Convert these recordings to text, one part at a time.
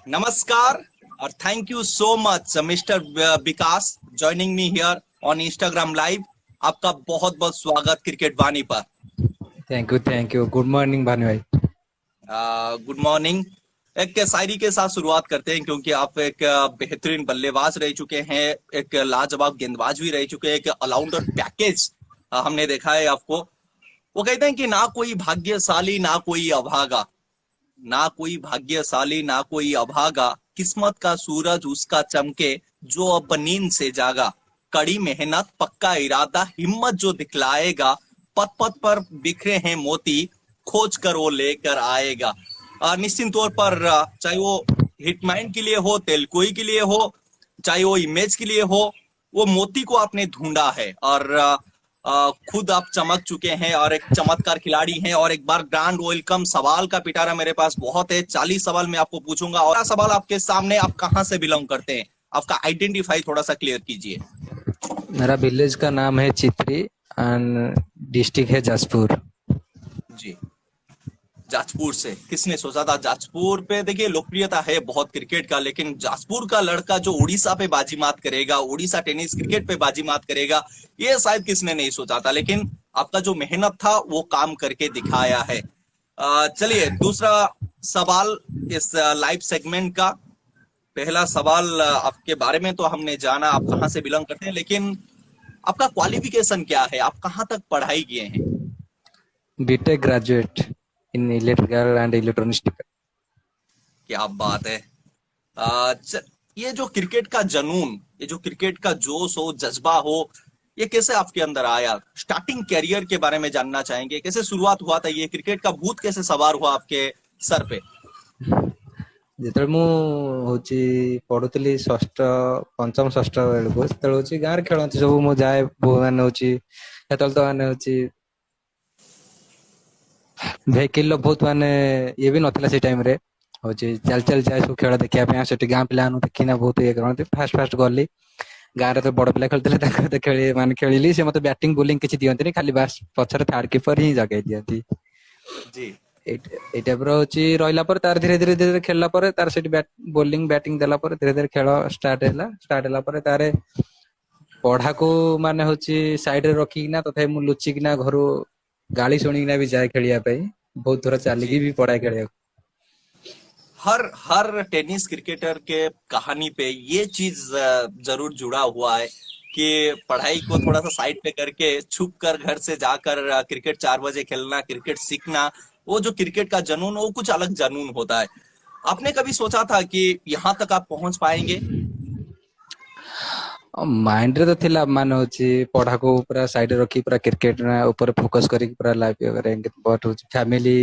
नमस्कार और thank you so much mister Vikas joining me here on Instagram live. आपका बहुत बहुत स्वागत क्रिकेट वाणी पर। Thank you. Good morning Bhanu भाई। Good morning. एक शायरी के साथ शुरुआत करते हैं क्योंकि आप एक बेहतरीन बल्लेबाज रह चुके हैं, एक लाजवाब गेंदबाज भी रह चुके हैं, एक ऑलराउंडर पैकेज हमने देखा है आपको। वो कहते हैं कि ना कोई भाग्यशाली ना कोई अभागा, ना कोई भाग्यशाली ना कोई अभागा, किस्मत का सूरज उसका चमके जो अब नींद से जागा। कड़ी मेहनत पक्का इरादा हिम्मत जो दिखलाएगा, पथ पथ पर बिखरे हैं मोती खोज कर वो लेकर आएगा। निश्चित तौर पर चाहे वो हिटमैन के लिए हो, तेलकोई के लिए हो, चाहे वो इमेज के लिए हो, वो मोती को आपने ढूंढा है और खुद आप चमक चुके हैं और एक चमत्कार खिलाड़ी हैं। और एक बार ग्रांड वेलकम। सवाल का पिटारा मेरे पास बहुत है, 40 सवाल मैं आपको पूछूंगा और सवाल आपके सामने। आप कहां से बिलोंग करते हैं, आपका आइडेंटिफाई थोड़ा सा क्लियर कीजिए। मेरा विलेज का नाम है चित्री एंड डिस्ट्रिक्ट है जाजपुर। जी, जाजपुर से। किसने सोचा था जाजपुर पे? देखिए लोकप्रियता है बहुत क्रिकेट का, लेकिन जाजपुर का लड़का जो उड़ीसा पे बाजी मात करेगा, उड़ीसा टेनिस क्रिकेट पे बाजी मात करेगा, ये शायद किसने नहीं सोचा था। लेकिन आपका जो मेहनत था वो काम करके दिखाया है। चलिए दूसरा सवाल इस लाइव सेगमेंट का। पहला सवाल आपके बारे में तो हमने जाना, आप कहाँ से बिलोंग करते हैं, लेकिन आपका क्वालिफिकेशन क्या है, आप कहाँ तक पढ़ाई किए हैं? BTech graduate in electrical and electronics. क्या बात है। ये जो क्रिकेट का जनून, ये जो क्रिकेट का जोश हो, जज्बा हो, ये कैसे आपके अंदर आया? स्टार्टिंग कैरियर के बारे में जानना चाहेंगे, कैसे शुरुआत हुआ था, ये क्रिकेट का भूत कैसे सवार हुआ आपके सर पे? ଯେତେବେଳେ ମୁଁ ହଉଛି ପଢୁଥିଲି ଷଷ୍ଠ ପଞ୍ଚମ ଷଷ୍ଠ ବେଳକୁ, ସେତେବେଳେ ହଉଛି ଗାଁରେ ଖେଳନ୍ତି ସବୁ, ମୁଁ ଯାଏ ବୋଉ ମାନେ ହଉଛି ସେତେବେଳେ ତ ମାନେ ହଉଛି ଭେହିକିଲ ବହୁତ ମାନେ ଇଏ ବି ନଥିଲା ସେଇ ଟାଇମ ରେ। ହଉଛି ଚାଲି ଚାଲି ଯାଏ ସବୁ ଖେଳ ଦେଖିବା ପାଇଁ, ସେଠି ଗାଁ ପିଲାମାନଙ୍କୁ ଦେଖିନା ବହୁତ ଇଏ କରନ୍ତି। ଫାଷ୍ଟ ଗଲି ଗାଁରେ ତ ବଡ ପିଲା ଖେଳୁଥିଲେ, ତାଙ୍କ ସହିତ ଖେଳିଲି। ସେ ମତେ ବ୍ୟାଟିଂ ବୋଲିଂ କିଛି ଦିଅନ୍ତିନି, ଖାଲି ବାସ୍ ପଛରେ ଥାର୍ଡ କିପର ହିଁ ଜଗେଇ ଦିଅନ୍ତି। जी ଏଇ ଟାଇପ ର ହଉଛି ରହିଲା ପରେ ତାର ଧୀରେ ଧୀରେ ଖେଳିଲା ପରେ ତାର ସେଠି ବୋଲିଂ ବ୍ୟାଟିଂ ଦେଲା ପରେ ଧୀରେ ଧୀରେ ଖେଳ ଷ୍ଟାର୍ଟ ହେଲା ପରେ ତାର ପଢାକୁ ମାନେ ହଉଛି ସାଇଡରେ ରଖିକିନା ତଥାପି ମୁଁ ଲୁଚିକିନା ଘରୁ ଗାଳି ଶୁଣିକିନା ବି ଯାଏ ଖେଳିବା ପାଇଁ। ବହୁତ ଥର ଚାଲିକି जी। ବି ପଢାଏ ଖେଳିବାକୁ। हर हर टेनिस क्रिकेटर के कहानी पे ये चीज जरूर जुड़ा हुआ है कि पढ़ाई को थोड़ा सा साइड पे करके छुप कर घर से जाकर क्रिकेट 4 बजे खेलना, क्रिकेट सीखना, वो जो क्रिकेट का जनून, वो कुछ अलग जनून होता है। आपने कभी सोचा था कि यहाँ तक आप पहुंच पाएंगे? ମାଇଣ୍ଡରେ ତ ଥିଲା ମାନେ ହଉଛି ପଢାକୁ ପୁରା ସାଇଡରେ ରଖି ପୁରା କ୍ରିକେଟ ଉପରେ ଫୋକସ କରିକି ପୁରା ଲାଇଫ ଇଏ କରେ। ବଟ୍ ହଉଛି ଫ୍ୟାମିଲି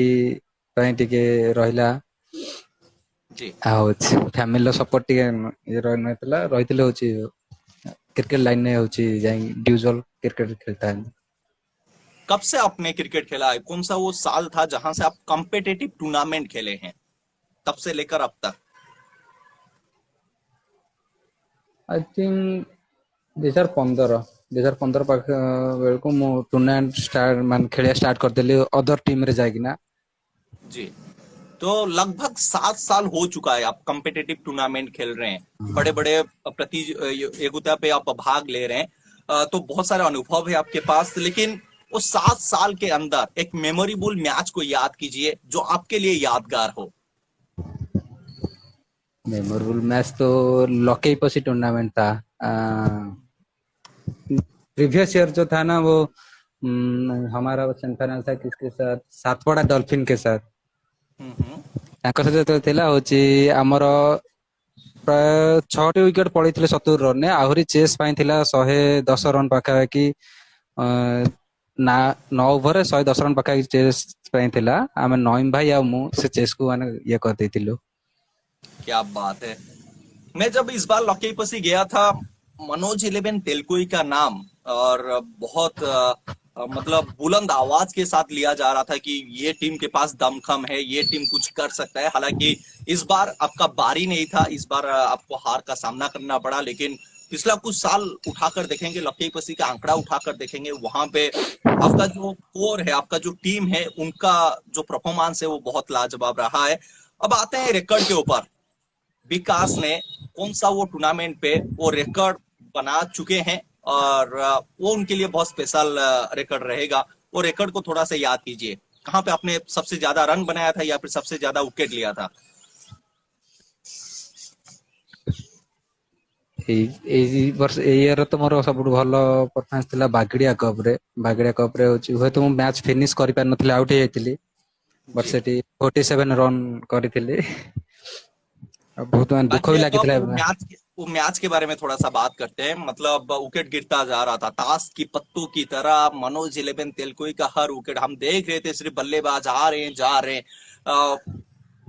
ପାଇଁ ଟିକେ ରହିଲା, जी। ଆଉ ହଉଛି ଫ୍ୟାମିଲିର ସପୋର୍ଟ ଟିକେ ଇଏ ରହିନଥିଲା। ରହିଥିଲେ ହଉଛି क्रिकेट लाइन में हूँ जाए इंडिविजुअल क्रिकेट खेलता है। कब से आपने क्रिकेट खेला है? कौन सा वो साल था जहां से आप कॉम्पिटेटिव टूर्नामेंट खेले हैं, तब से लेकर अब तक? आई थिंक 2015 पाख बेलको मु टूर्नामेंट स्टार्ट मान खेलिया स्टार्ट करदेली अदर टीम रे जागिना। जी, तो लगभग 7 साल हो चुका है आप कॉम्पिटेटिव टूर्नामेंट खेल रहे हैं, बड़े बड़े प्रतियोगिता पे आप भाग ले रहे हैं। तो बहुत सारे अनुभव है आपके पास, लेकिन वो 7 साल के अंदर एक मेमोरेबल मैच को याद कीजिए जो आपके लिए यादगार हो। मेमोरेबल मैच तो लकी पसी टूर्नामेंट था। प्रीवियस ईयर जो था ना वो हमारा सेमीफाइनल था किसके साथ, सातपड़ा डॉल्फिन के साथ। ତାଙ୍କ ସହିତ ଯେତେବେଳେ ଥିଲା ହଉଛି ଆମର ପ୍ରାୟ 6ଟି ୱିକେଟ ପଳେଇଥିଲେ 70 ରନରେ, ଆହୁରି ଚେସ୍ ପାଇଁ ଥିଲା 110 ରନ ପାଖାପାଖି। 9 ଓଭରରେ 110 ରନ ପାଖାପାଖି ଚେସ୍ ପାଇଁ ଥିଲା। ଆମେ ନଈମ ଭାଇ ଆଉ ମୁଁ ସେ ଚେସ୍ କୁ ମାନେ ଇଏ କରିଦେଇଥିଲୁ। क्या बात है। मैं जब इस बार लकी पसी गया था, मनोज 11 तेलकोई का नाम और बहुत मतलब बुलंद आवाज के साथ लिया जा रहा था कि ये टीम के पास दमखम है, ये टीम कुछ कर सकता है। हालांकि इस बार आपका बारी नहीं था, इस बार आपको हार का सामना करना पड़ा। लेकिन पिछला कुछ साल उठाकर देखेंगे, लकी पसी का आंकड़ा उठाकर देखेंगे, वहां पे आपका जो कोर है, आपका जो टीम है, उनका जो परफॉर्मेंस है वो बहुत लाजवाब रहा है। अब आते हैं रिकॉर्ड के ऊपर। विकास ने कौन सा वो टूर्नामेंट पे वो रिकॉर्ड बना चुके हैं, और वो उनके लिए बहुत स्पेशल रिकॉर्ड रहेगा। वो रिकॉर्ड को थोड़ा सा याद कीजिए, कहाँ पे आपने सबसे ज्यादा रन बनाया था या फिर सबसे ज्यादा विकेट लिया था। ଏଇ ବର୍ଷ ଏଇ ଇୟର ତ ମୋର ସବୁଠୁ ଭଲ ପରଫରମାନ୍ସ ଥିଲା ବାଗିଡିଆ କପ ରେ ହଉଛି ହୁଏତ ମୁଁ ମ୍ୟାଚ ଫିନିଶ କରିପାରିନଥିଲି, ଆଉଟ ହେଇଯାଇଥିଲି, ବଟ୍ जी, ସେଠି 47 ରନ୍ କରିଥିଲି। ଆଉ ବହୁତ ମାନେ ଦୁଃଖ ବି बाकी अब ଲାଗିଥିଲା। वो मैच के बारे में थोड़ा सा बात करते हैं। मतलब विकेट गिरता जा रहा था ताश की पत्तों की तरह, मनोज 11 तेलकोई का हर विकेट हम देख रहे थे, सिर्फ बल्लेबाज आ रहे हैं जा रहे हैं।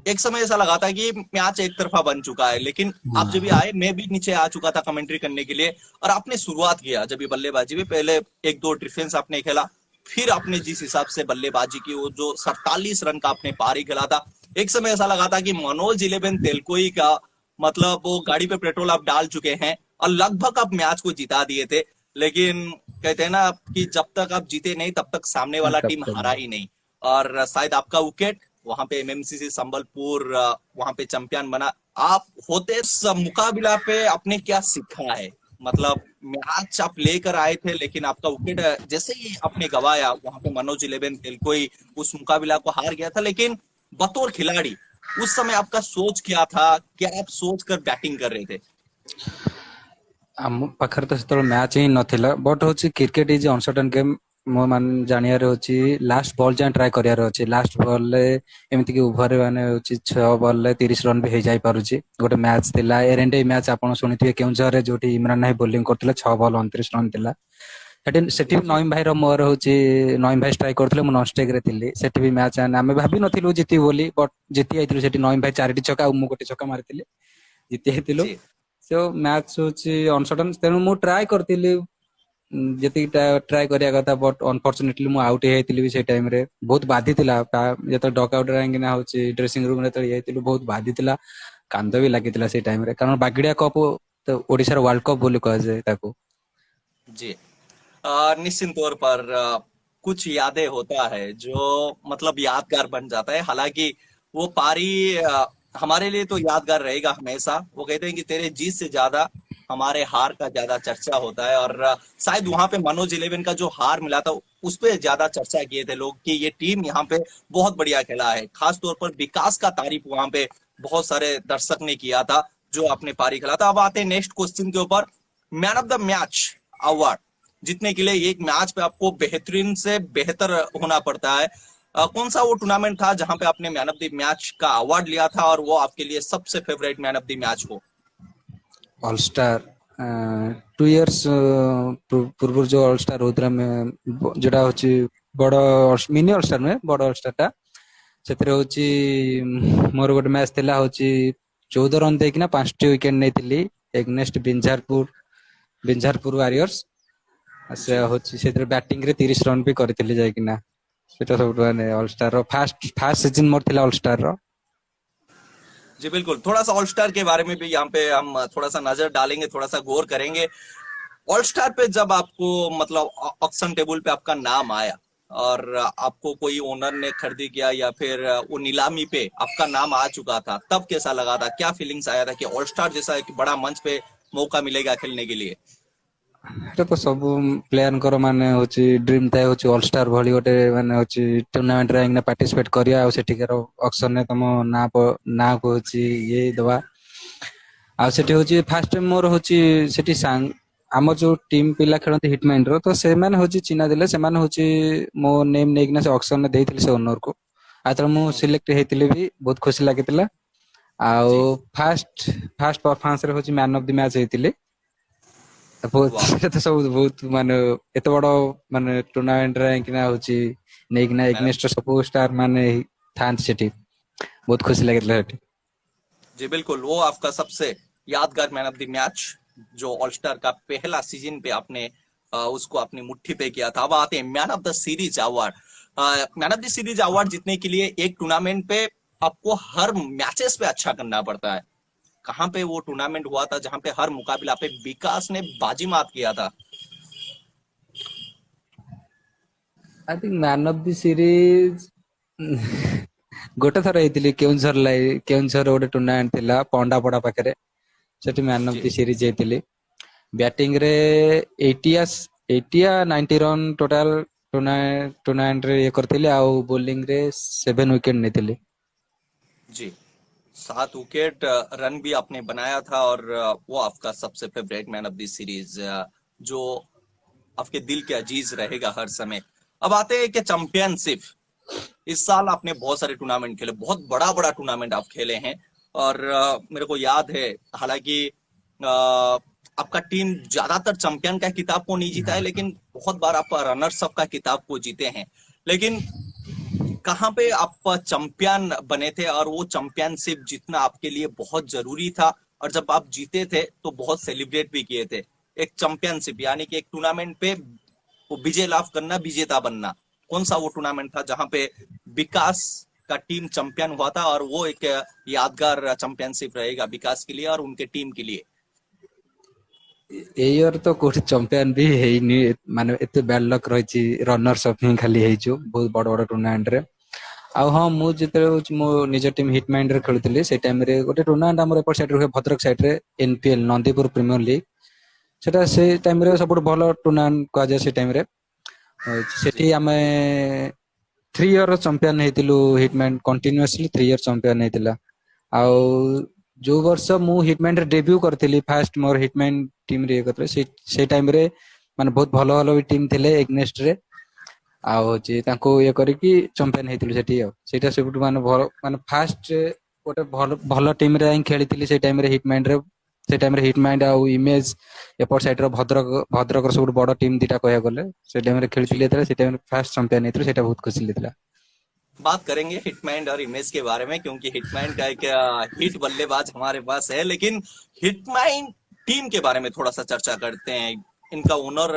एक समय ऐसा लगा था कि मैच एक तरफा बन चुका है, लेकिन आप जब भी आए, मैं भी नीचे आ चुका था कमेंट्री करने के लिए, और आपने शुरुआत किया जब ये बल्लेबाजी में, पहले एक दो डिफेंस आपने खेला, फिर आपने जिस हिसाब से बल्लेबाजी की, वो जो 47 रन का आपने पारी खेला था, एक समय ऐसा लगा था कि मनोज 11 तेलकोई का मतलब वो गाड़ी पे पेट्रोल आप डाल चुके हैं और लगभग आप मैच को जिता दिए थे। लेकिन कहते हैं ना कि जब तक आप जीते नहीं तब तक सामने वाला टीम हारा ही नहीं। और शायद आपका विकेट वहां पे एमएमसीसी संबलपुर वहां पे चैंपियन बना। आप होते इस मुकाबला पे आपने क्या सीखा है? मतलब मैच आप लेकर आए थे, लेकिन आपका विकेट जैसे ही आपने गवाया वहां पे मनोज 11 कोई उस मुकाबला को हार गया था, लेकिन बतौर खिलाड़ी उस समय आपका सोच क्या था? क्या आप सोच कर बैटिंग कर रहे थे? ଆମ ପାଖରେ ତ ସେତେବେଳେ ମ୍ୟାଚ ହିଁ ନଥିଲା, ବଟ୍ ହଉଛି କ୍ରିକେଟ ଇଜ ଅନସର୍ଟନ ଗେମ୍। ମୋ ମାନେ ଜାଣିବାରେ ହଉଛି ଲାଷ୍ଟ ବଲ୍ ଯାଏଁ ଟ୍ରାଏ କରିବାର ଅଛି। ଲାଷ୍ଟ ବଲ୍ ରେ ଏମିତି କି ଓଭରରେ ମାନେ ହଉଛି 6 ବଲ୍ ରେ 30 ରନ୍ ବି ହେଇଯାଇ ପାରୁଛି। ଗୋଟେ ମ୍ୟାଚ ଥିଲା ଏରେଣ୍ଡେ ମ୍ୟାଚ, ଆପଣ ଶୁଣିଥିବେ, କେଉଁଝରରେ ଯୋଉଠି ଇମ୍ରାନ ଭାଇ ବୋଲିଂ କରୁଥିଲେ, 6 ବଲ୍ 29 ରନ୍ ଥିଲା। ସେଠି ବି जी, ନଈମ ଭାଇର ମୋର ହଉଛି, ନଈମ ଭାଇ ଷ୍ଟ୍ରାଇକ୍ କରୁଥିଲେ, ମୁଁ ନନଷ୍ଟେକ୍ ରେ ଥିଲି। ସେଠି ବି ମ୍ୟାଚ ଆମେ ଭାବି ନଥିଲୁ ଜିତିବୁ ବୋଲି, ବଟ୍ ଜିତି ଯାଇଥିଲୁ। ସେଠି ନଈମ ଭାଇ 4ଟି ଛକା ଆଉ ମୁଁ ଗୋଟେ ଛକା ମାରିଥିଲି, ଜିତି ଯାଇଥିଲୁ। जी, ସୋ ମ୍ୟାଚ ହଉଛି ଅନସର୍ଟନ, ତେଣୁ ମୁଁ ଟ୍ରାଏ କରିଥିଲି ଯେତିକି ଟ୍ରାଏ କରିବା କଥା, ବଟ୍ ଅନଫର୍ଚୁନେଟଲି ମୁଁ ଆଉଟ୍ ହେଇଯାଇଥିଲି ବି ସେଇ ଟାଇମରେ। ବହୁତ ବାଧିଥିଲା ଯେତେବେଳେ ଡକ୍ ଆଉଟ୍ କାହିଁକିନା ହଉଛି ଡ୍ରେସିଂ ରୁମ୍ ରେ ଯେତେବେଳେ ଯାଇଥିଲୁ, ବହୁତ ବାଧିଥିଲା, କାନ୍ଦ ବି ଲାଗିଥିଲା ସେଇ ଟାଇମରେ। କାରଣ ବାଗିଡିଆ କପ୍ ତ ଓଡିଶାର ୱାର୍ଲଡ କପ୍ ବୋଲି कुहाଯାଏ ତାକୁ। जी। निश्चित तौर पर कुछ यादें होता है जो मतलब यादगार बन जाता है। हालांकि वो पारी हमारे लिए तो यादगार रहेगा हमेशा। वो कहते हैं कि तेरे जीत से ज्यादा हमारे हार का ज्यादा चर्चा होता है, और शायद वहां पे मनोज 11 का जो हार मिला था उस पे ज्यादा चर्चा किए थे लोग कि ये टीम यहाँ पे बहुत बढ़िया खेला है। खास तौर पर विकास का तारीफ वहां पे बहुत सारे दर्शक ने किया था जो आपने पारी खेला था। अब आते हैं नेक्स्ट क्वेश्चन के ऊपर। Man of the match award जीतने के लिए एक मैच पे आपको बेहतरीन से बेहतर होना पड़ता है। कौन सा वो टूर्नामेंट था जहां पे आपने मैन ऑफ द मैच का अवार्ड लिया था और वो आपके लिए सबसे favourite man of the match हो? ଅଲଷ୍ଟାର 2 years ପୂର୍ବରୁ ଯୋଉ ଅଲଷ୍ଟାର ହଉଥିଲା, ଯୋଉଟା ହଉଛି ବଡ ମିନି ଅଲଷ୍ଟାର ନୁହେଁ, ବଡ ଅଲଷ୍ଟାର ଟା, ସେଥିରେ ହଉଛି ମୋର ଗୋଟେ ମ୍ୟାଚ ଥିଲା, ହଉଛି 14 ରନ୍ ଦେଇକିନା 5ଟି ୱିକେଟ ନେଇଥିଲି ଏଗନେଷ୍ଟ ବିଞ୍ଝାରପୁର ୱାରିୟର୍ସ। ସେ जी, ହଉଛି ସେଥିରେ ବ୍ୟାଟିଂ ରେ 30 ରନ୍ ବି କରିଥିଲି ଯାଇକିନା। ସେଟା ସବୁଠୁ ମାନେ ଅଲଷ୍ଟାର ର ଫାର୍ଷ୍ଟ ସିଜନ ମୋର ଥିଲା ଅଲଷ୍ଟାର ର। जी, बिल्कुल। थोड़ा सा ऑल स्टार के बारे में भी यहाँ पे हम थोड़ा सा नजर डालेंगे, थोड़ा सा गौर करेंगे। ऑल स्टार पे जब आपको मतलब ऑक्शन टेबल पे आपका नाम आया और आपको कोई ओनर ने खरीदी किया या फिर वो नीलामी पे आपका नाम आ चुका था, तब कैसा लगा था? क्या फीलिंग्स आया था कि ऑल स्टार जैसा एक बड़ा मंच पे मौका मिलेगा खेलने के लिए? ଏଟା ତ ସବୁ ପ୍ଲେୟାରଙ୍କର ମାନେ ହଉଛି ଡ୍ରିମ୍ ଥାଏ, ହଉଛି ଅଲଷ୍ଟାର ଭଳି ଗୋଟେ ମାନେ ହଉଛି ଟୁର୍ଣ୍ଣାମେଣ୍ଟରେ ଯାଇକିନା ପାର୍ଟିସିପେଟ କରିବା, ଆଉ ସେଠିକାର ଅକ୍ସନରେ ତମ ନାଁକୁ ହଉଛି ଇଏ ଦବା। ଆଉ ସେଠି ହଉଛି ଫାଷ୍ଟ ଟାଇମ୍ ମୋର ହଉଛି ସେଠି ଆମର ଯୋଉ ଟିମ୍ ପିଲା ଖେଳନ୍ତି ହିଟମାଇଣ୍ଡ ର, ତ ସେମାନେ ହଉଛି ଚିହ୍ନା ଦେଲେ, ସେମାନେ ହଉଛି ମୋ ନେମ୍ ନେଇକିନା ସେ ଅକ୍ସନରେ ଦେଇଥିଲେ ସେ ଓନର କୁ। ଆଉ ଯେତେବେଳେ ମୁଁ ସିଲେକ୍ଟ ହେଇଥିଲି ବି ବହୁତ ଖୁସି ଲାଗିଥିଲା। ଆଉ जी, ଫାଷ୍ଟ ଫାଷ୍ଟ ପରଫରମାନ୍ସ ରେ ହଉଛି ମ୍ୟାନ ଅଫ ଦି ମ୍ୟାଚ ହେଇଥିଲି। वाह, ସେଟା ତ ସବୁ ବହୁତ ମାନେ ଏତେ ବଡ ମାନେ ଟୁର୍ଣ୍ଣାମେଣ୍ଟ ରେ ଯାଇକିନା ହଉଛି ନେଇକିନା मैन ऑफ ଏଗନେଷ୍ଟ ସବୁ ଷ୍ଟାର ମାନେ ଥାନ୍ତି ସେଠି, ବହୁତ ଖୁସି ଲାଗିଥିଲା ସେଠି। जी, बिल्कुल। वो आपका सबसे यादगार मैन ऑफ द मैच जो ऑल स्टार का पहला सीजन पे आपने उसको अपनी मुट्ठी पे किया था। अब आते हैं man of the series award. Man of the series award जीतने के लिए एक टूर्नामेंट पे आपको हर मैचेस पे अच्छा करना पड़ता है। कहाँ पे वो टूर्नामेंट हुआ था जहां पे हर मुकाबला पे विकास ने बाजी मात किया था? I think man of the series गोटे थर ହେଇଥିଲି କେଉଁଝର ଗୋଟେ ଟୁର୍ଣ୍ଣାମେଣ୍ଟ ଥିଲା ପଣ୍ଡାପଡା ପାଖରେ, ସେଠି ମ୍ୟାନ ଅଫ जी ଦି ସିରିଜ ହେଇଥିଲି। ବ୍ୟାଟିଂ ରେ 90 ରନ୍ ଟୋଟାଲ ଟୁର୍ଣ୍ଣାମେଣ୍ଟ ରେ ଇଏ କରିଥିଲି, ଆଉ ବୋଲିଂ ରେ 7 ୱିକେଟ ନେଇଥିଲି। जी 7 विकेट रन भी आपने बनाया था, और वो आपका सबसे favourite man of the series, जो आपके दिल के अजीज रहेगा हर समय। अब आते हैं कि चैंपियनशिप। इस साल आपने बहुत सारे टूर्नामेंट खेले, बहुत बड़ा बड़ा टूर्नामेंट आप खेले हैं, और मेरे को याद है, हालांकि आपका टीम ज्यादातर चैंपियन का खिताब को नहीं जीता है, लेकिन बहुत बार आप रनर्स अप का खिताब को जीते हैं। लेकिन कहाँ पे आप चैंपियन बने थे, और वो चैंपियनशिप जीतना आपके लिए बहुत जरूरी था, और जब आप जीते थे तो बहुत सेलिब्रेट भी किए थे। एक चैंपियनशिप यानी कि एक टूर्नामेंट पे वो विजय लाभ करना, विजेता बनना, कौन सा वो टूर्नामेंट था जहां पे विकास का टीम चैंपियन हुआ था, और वो एक यादगार चैंपियनशिप रहेगा विकास के लिए और उनके टीम के लिए? ଏଇ ଇୟର ତ କୋଉଠି ଚମ୍ପିୟନ ବି ହେଇନି, ମାନେ ଏତେ ବ୍ୟାଡ ଲକ୍ ରହିଛି, ରନର୍ସ ଅପ୍ ହିଁ ଖାଲି ହେଇଛୁ ବହୁତ ବଡ ବଡ ଟୁର୍ଣ୍ଣାମେଣ୍ଟ ରେ। ଆଉ ହଁ, ମୁଁ ଯେତେବେଳେ ହଉଛି ମୋ ନିଜ ଟିମ୍ ହିଟ୍ ମାଇଣ୍ଡ ରେ ଖେଳୁଥିଲି, ସେଇ ଟାଇମ ରେ ଗୋଟେ ଟୁର୍ଣ୍ଣାମେଣ୍ଟ ଆମର ଏପଟ ସାଇଡ୍ ରେ ହୁଏ, ଭଦ୍ରକ ସାଇଡ୍ ରେ, NPL ନନ୍ଦିପୁର ପ୍ରିମିୟର ଲିଗ୍। ସେଟା ସେଇ ଟାଇମ ରେ ସବୁଠୁ ଭଲ ଟୁର୍ଣ୍ଣାମେଣ୍ଟ କୁହାଯାଏ ସେଇ ଟାଇମ ରେ। जी ସେଠି ଆମେ 3 ଇୟର ଚମ୍ପିୟନ ହେଇଥିଲୁ, hit mind continuously 3 year champion ହେଇଥିଲା। ଆଉ ଯୋଉ ବର୍ଷ ମୁଁ ହିଟମ୍ୟାନ ରେ ଡେବ୍ୟୁ କରିଥିଲି, ଫାଷ୍ଟ ମୋର ହିଟମ୍ୟାନ ଟିମ ରେ ଇଏ କରିଥିଲେ, ସେଇ ଟାଇମ ରେ ମାନେ ବହୁତ ଭଲ ଭଲ ବି ଟିମ ଥିଲେ ଏଗନେଷ୍ଟ ରେ, ଆଉ ହଉଛି ତାଙ୍କୁ ଇଏ କରିକି ଚମ୍ପିୟନ ହେଇଥିଲୁ ସେଠି। ଆଉ ସେଇଟା ସବୁଠୁ ମାନେ ଭଲ, ମାନେ ଫାଷ୍ଟ ଗୋଟେ ଭଲ ଭଲ ଟିମ ରେ ହିଁ ଖେଳିଥିଲି ସେଇ ଟାଇମ ରେ ହିଟମ୍ୟାନ ରେ। ସେଇ ଟାଇମ ରେ ହିଟମାଇଣ୍ଡ ଆଉ ଇମେଜ ଏପଟ ସାଇଡ୍ ର ଭଦ୍ରକର ସବୁଠୁ ବଡ ଟିମ୍ ଦିଟା କହିବାକୁ ଗଲେ, ସେଇ ଟାଇମ ରେ ଖେଳିଥିଲି, जी ଯେତେବେଳେ ସେଇ ଟାଇମ ରେ ଫାଷ୍ଟ ଚମ୍ପିୟନ ହେଇଥିଲୁ, ସେଇଟା बहुत खुशी ଲାଗିଥିଲା। बात करेंगे हिटमैन और इमेज के बारे में, क्योंकि हिटमैन का एक हिट बल्लेबाज हमारे पास है, लेकिन हिटमैन टीम के बारे में थोड़ा सा चर्चा करते हैं। इनका ओनर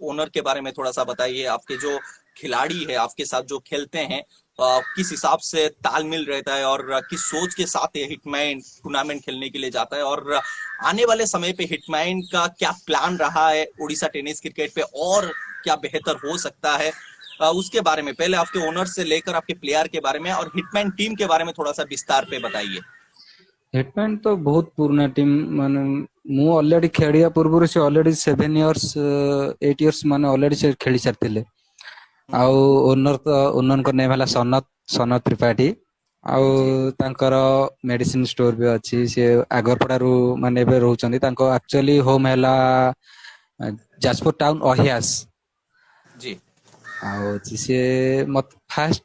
ओनर के बारे में थोड़ा सा बताइए। आपके जो खिलाड़ी है आपके साथ जो खेलते हैं, किस हिसाब से तालमेल रहता है, और किस सोच के साथ ये हिटमैन टूर्नामेंट खेलने के लिए जाता है, और आने वाले समय पे हिटमैन का क्या प्लान रहा है उड़ीसा टेनिस क्रिकेट पे, और क्या बेहतर हो सकता है, उसके बारे में पहले आपके ओनर से लेकर आपके प्लेयर के बारे में और हिटमैन टीम के बारे में थोड़ा सा विस्तार पे बताइए। हिटमैन तो बहुत पुराना टीम, ମାନେ ମୁଁ ଅଲରେଡି ଖେଳିବା ପୂର୍ବରୁ ସେ ଅଲରେଡି 7 ଇୟର୍ସ 8 ଇୟର୍ସ ମାନେ ଅଲରେଡି ସେ ଖେଳି ସାରିଥିଲେ। ଆଉ ଓନରଙ୍କ ନେମ୍ ହେଲା ସନତ ତ୍ରିପାଠୀ। ଆଉ जी ତାଙ୍କର ମେଡିସିନ ଷ୍ଟୋର ବି ଅଛି, ସେ ଆଗରପଡାରୁ ମାନେ ଏବେ ରହୁଛନ୍ତି। ତାଙ୍କ ଆକ୍ଚୁଆଲି ହୋମ ହେଲା ଯାଜପୁର ଟାଉନ ଅହିଆସ। जी ଆଉ ହଉଛି ସିଏ ମତେ ଫାଷ୍ଟ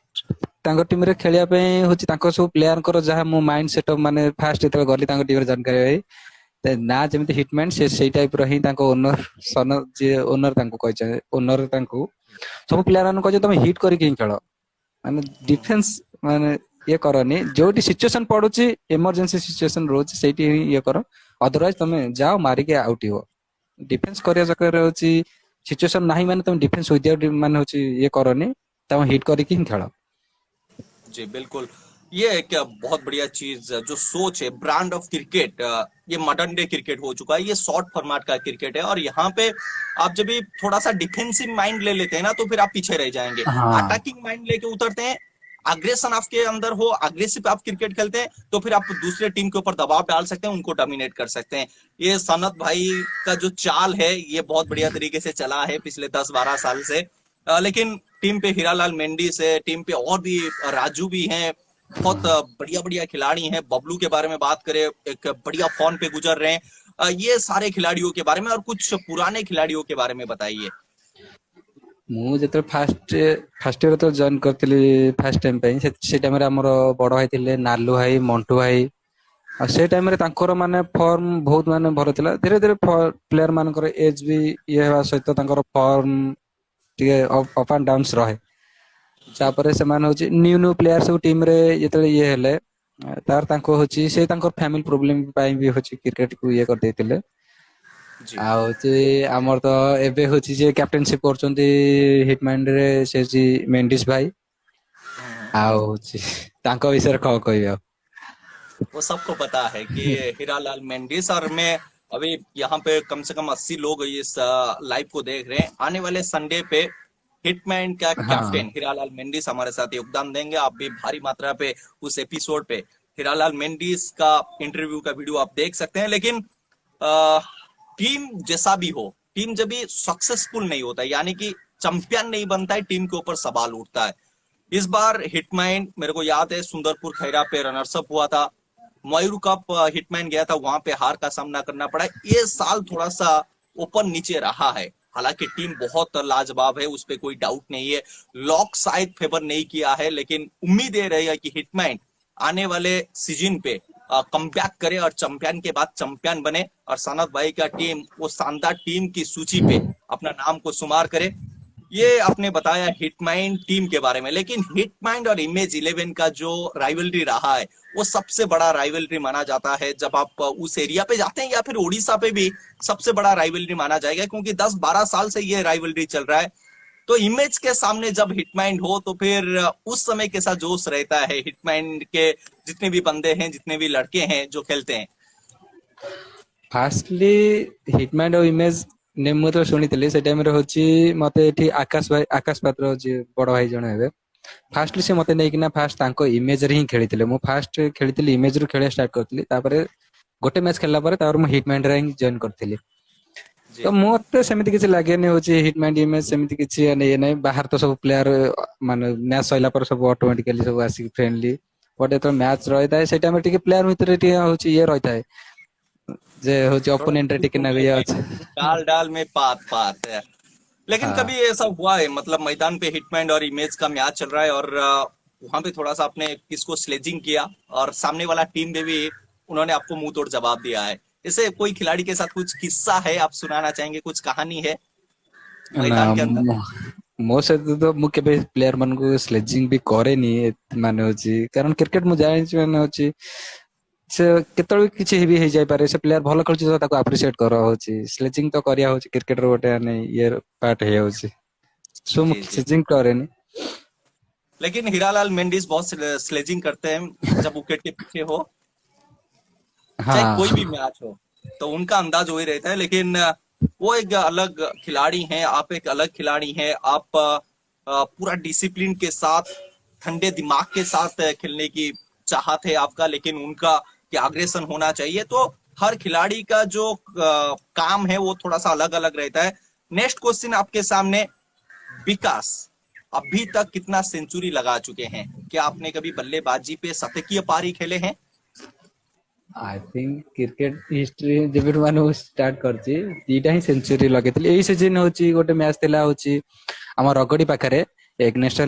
ତାଙ୍କ ଟିମରେ ଖେଳିବା ପାଇଁ ହଉଛି ତାଙ୍କ ସବୁ ପ୍ଲେୟାରଙ୍କର ଯାହା ମୋ ମାଇଣ୍ଡ ସେଟଅପ, ମାନେ ଫାଷ୍ଟ ଯେତେବେଳେ ଗଲି ତାଙ୍କ ଟିମରେ ଜଏନ କରିବା ପାଇଁ, ନା ଯେମିତି ହିଟମ୍ୟାନ ସେ ସେଇ ଟାଇପ ର ହିଁ ତାଙ୍କ ଓନର ସନତ ଯିଏ ଓନର ତାଙ୍କୁ କହିଛନ୍ତି, ଓନର ତାଙ୍କୁ ସବୁ ପ୍ଲେୟାର ମାନଙ୍କୁ କହିছে ତମେ ହିଟ୍ କରିକି ହିଁ ଖେଳ, ମାନେ ଡିଫେନ୍ସ ମାନେ ଇଏ କରନି, ଯୋଉଠି ସିଚୁଏସନ ପଡୁଛି ଏମରଜେନ୍ସି ସିଚୁଏସନ ରହୁଛି ସେଇଠି ହିଁ ଇଏ କର, ଅଦରୱାଇଜ ତମେ ଯାଅ ମାରିକି ଆଉଟ ହୁଅ। डिफेंस କରିବା ଚକ୍କରରେ ହଉଛି ସିଚୁଏସନ ନାହିଁ ମାନେ ତମେ डिफेंस ୱିଥଆଉଟ ମାନେ ହଉଛି ଇଏ କରନି, ତମେ ହିଟ୍ କରିକି ହିଁ ଖେଳ। जी बिल्कुल। ये एक बहुत बढ़िया चीज, जो सोच है, ब्रांड ऑफ क्रिकेट, ये मॉडर्न डे क्रिकेट हो चुका है, ये शॉर्ट फॉर्मेट का क्रिकेट है, और यहाँ पे आप जब भी थोड़ा सा डिफेंसिव माइंड ले लेते हैं ना, तो फिर आप पीछे रह जाएंगे। हाँ अटैकिंग माइंड लेके उतरते हैं, अग्रेशन आपके अंदर हो, अग्रेसिव आप क्रिकेट खेलते हैं, तो फिर आप दूसरे टीम के ऊपर दबाव डाल सकते हैं, उनको डोमिनेट कर सकते हैं। ये सनत भाई का जो चाल है, ये बहुत बढ़िया तरीके से चला है पिछले 10-12 साल से। लेकिन टीम पे हीरालाल मेंडिस है, टीम पे और भी राजू भी हैं, बहुत बढ़िया बढ़िया खिलाड़ी हैं। बबलू के बारे में बात करें, एक बढ़िया फॉर्म पे गुजर रहे हैं। ये सारे खिलाड़ियों के बारे में और कुछ पुराने खिलाड़ियों के बारे में बताइए। ମୁଁ ଯେତେବେଳେ ଫାଷ୍ଟ ଇୟର ତ ଜଏନ କରିଥିଲି ଫାଷ୍ଟ ଟାଇମ ପାଇଁ, ସେ ଟାଇମରେ ଆମର ବଡ ଭାଇ ଥିଲେ ନାଲୁ ଭାଇ, ମଣ୍ଟୁ ଭାଇ। ଆଉ ସେ ଟାଇମରେ ତାଙ୍କର ମାନେ ଫର୍ମ ବହୁତ ମାନେ ଭଲ ଥିଲା। ଧୀରେ ଧୀରେ ପ୍ଲେୟାର ମାନଙ୍କର ଏଜ ବି ଇଏ ହେବା ସହିତ ତାଙ୍କର ଫର୍ମ ଟିକେ ଅପ ଆଣ୍ଡ ଡାଉନ୍ସ ରହେ। जी ତାପରେ ସେମାନେ ହଉଛି ନ୍ୟୁ ପ୍ଲେୟାର ସବୁ ଟିମ ରେ ଯେତେବେଳେ ଇଏ ହେଲେ, ତାର ତାଙ୍କୁ ହଉଛି ସେ ତାଙ୍କର ଫ୍ୟାମିଲି ପ୍ରୋବ୍ଲେମ ପାଇଁ ବି ହଉଛି କ୍ରିକେଟ କୁ ଇଏ କରିଦେଇଥିଲେ। जी ଆଉ ହଉଛି ଆମର ତ ଏବେ ହଉଛି ଯେ କ୍ୟାପ୍ଟେନସିପ କରୁଛନ୍ତି ହିଟମାଇଣ୍ଡ ରେ, ସେ ହଉଛି ମେଣ୍ଡିସ ଭାଇ। ଆଉ ହଉଛି ତାଙ୍କ ବିଷୟରେ କଣ କହିବି ଆଉ। वो सबको पता है कि हीरालाल मेंडिस, और मैं अभी यहाँ पे कम से कम 80 लोग इस लाइव को देख रहे हैं। आने वाले संडे पे हिटमैन का हाँ कैप्टन हीरालाल मेंडिस हमारे साथ योगदान देंगे। आप भी भारी मात्रा पे उस एपिसोड पे हीरालाल मेंडिस का इंटरव्यू का वीडियो आप देख सकते हैं। लेकिन टीम जैसा भी हो, टीम जब भी सक्सेसफुल नहीं होता, यानी कि चैंपियन नहीं बनता है, टीम के ऊपर सवाल उठता है। इस बार हिटमैन, मेरे को याद है, सुंदरपुर खैरा पे रनर्स अप हुआ था। मयूर कप हिटमैन गया था, वहां पे हार का सामना करना पड़ा। ये साल थोड़ा सा ऊपर नीचे रहा है। हालांकि टीम बहुत लाजवाब है, उस पर कोई डाउट नहीं है। लॉक शायद फेवर नहीं किया है, लेकिन उम्मीद ये रहेगा कि हिटमैन आने वाले सीजन पे कमबैक करे और चैंपियन के बाद चैंपियन बने, और सनत भाई का टीम वो शानदार टीम की सूची पे अपना नाम को शुमार करे। ये आपने बताया हिटमाइंड टीम के बारे में, लेकिन हिटमाइंड और इमेज 11 का जो राइवलरी रहा है वो सबसे बड़ा राइवलरी माना जाता है। जब आप उस एरिया पे जाते हैं या फिर उड़ीसा पे भी सबसे बड़ा राइवलरी माना जाएगा, क्योंकि 10-12 साल से ये राइवलरी चल रहा है। तो इमेज के सामने जब हिटमाइंड हो तो फिर उस समय कैसा जोश रहता है हिटमाइंड के जितने भी बंदे हैं, जितने भी लड़के हैं जो खेलते हैं? फास्टली हिटमैन और इमेज ने ମୁଁ ତ ଶୁଣିଥିଲି ସେ ଟାଇମ ରେ ହଉଛି ମତେ ଏଠି ଆକାଶ ପାତ୍ର ହଉଛି ବଡ ଭାଇ ଜଣେ ହେବେ। ଫାଷ୍ଟଲି ସେ ମତେ ନେଇକିନା ଫାଷ୍ଟ ତାଙ୍କ ଇମେଜ ରେ ହିଁ ଖେଳିଥିଲେ। ମୁଁ ଫାଷ୍ଟ ଖେଳିଥିଲି ଇମେଜ ରୁ ଖେଳିବା ଷ୍ଟାର୍ଟ କରିଥିଲି, ତାପରେ ଗୋଟେ ମ୍ୟାଚ୍ ଖେଳିଲା ପରେ ତାପରେ ମୁଁ ହିଟମ୍ୟାନ ରେ ହିଁ ଜଏନ କରିଥିଲି। ତ जी ମତେ ସେମିତି କିଛି ଲାଗେନି ହଉଛି ହିଟମ୍ୟାନ ଇମେଜ ସେମିତି କିଛି ଇଏ ନାହିଁ। ବାହାର ତ ସବୁ ପ୍ଲେୟାର ମାନେ ମ୍ୟାଚ୍ ସରିଲା ପରେ ସବୁ ଅଟୋମେଟିକାଲି ସବୁ ଆସିକି ଫ୍ରେଣ୍ଡଲି, ବଟ୍ ଯେତେବେଳେ ମ୍ୟାଚ୍ ରହିଥାଏ ସେଇ ଟାଇମରେ ଟିକେ ପ୍ଲେୟାର ଭିତରେ ଟିକେ ହଉଛି ଇଏ ରହିଥାଏ ଯେ ହଉଛି थोड़ा ଅପୋନେଣ୍ଟ ରେ ଟିକେ फूट ନା ले ଇଏ गए, ଅଛି। डाल डाल में पात पात है। लेकिन हाँ कभी ऐसा हुआ है, मतलब मैदान पे हिटमैन और इमेज का मैच चल रहा है और वहां पे थोड़ा सा आपने किसको स्लेजिंग किया और सामने वाला टीम में भी उन्होंने आपको मुंह तोड़ जवाब दिया है? ऐसे कोई खिलाड़ी के साथ कुछ किस्सा है, आप सुनाना चाहेंगे? कुछ कहानी है ନା मैदान के अंदर? ମୋ ସହିତ ତ ମୁଁ କେବେ ପ୍ଲେୟାର ମାନଙ୍କୁ ସ୍ଲେଜିଂ ବି କରେନି ମାନେ ହଉଛି, କାରଣ କ୍ରିକେଟ ମୁଁ ଜାଣିଛି ମାନେ ହଉଛି ସେ କେତେବେଳେ କିଛି ବି ହେଇଯାଇପାରେ। ସେ ପ୍ଲେୟାର ଭଲ ଖେଳୁଛି ତ ତାକୁ ଆପ୍ରିସିଏଟ କରା ହଉଛି, ସ୍ଲେଜିଂ ତ କରିବା ହଉଛି କ୍ରିକେଟ ର ଗୋଟେ ମାନେ ଇଏ ପାର୍ଟ ହେଇଯାଉଛି। ସो ମୁଁ जी जी। ସ୍ଲେଜିଂ କରେନି। लेकिन हीरालाल मेंडिस बहुत स्लेजिंग करते हैं जब विकेट के पीछे हो, चाहे कोई हाँ भी मैच हो, तो उनका अंदाज वही रहता है। लेकिन वो एक अलग खिलाड़ी हैं, आप एक अलग खिलाड़ी हैं। आप पूरा डिसिप्लिन के साथ, ठंडे दिमाग के साथ खेलने की चाहत है आपका, लेकिन उनका कि अग्रेसन होना चाहिए। तो हर खिलाड़ी का जो काम है वो थोड़ा सा अलग अलग रहता है। नेक्स्ट क्वेश्चन आपके सामने, विकास अभी तक कितना सेंचुरी लगा चुके हैं? क्या आपने कभी बल्लेबाजी पे शतकीय पारी खेले हैं? आई थिंक क्रिकेट हिस्ट्री ଯେବେଠୁ ମାନେ ମୁଁ ଷ୍ଟାର୍ଟ କରିଛି ଦିଟା ହିଁ ସେଞ୍ଚୁରୀ ଲଗେଇଥିଲି। ଏଇ ସିଜନ ହଉଛି ଗୋଟେ ମ୍ୟାଚ୍ ଥିଲା ହଉଛି ଆମ ରଗଡି ପାଖରେ ଏଗନେଷ୍ଟ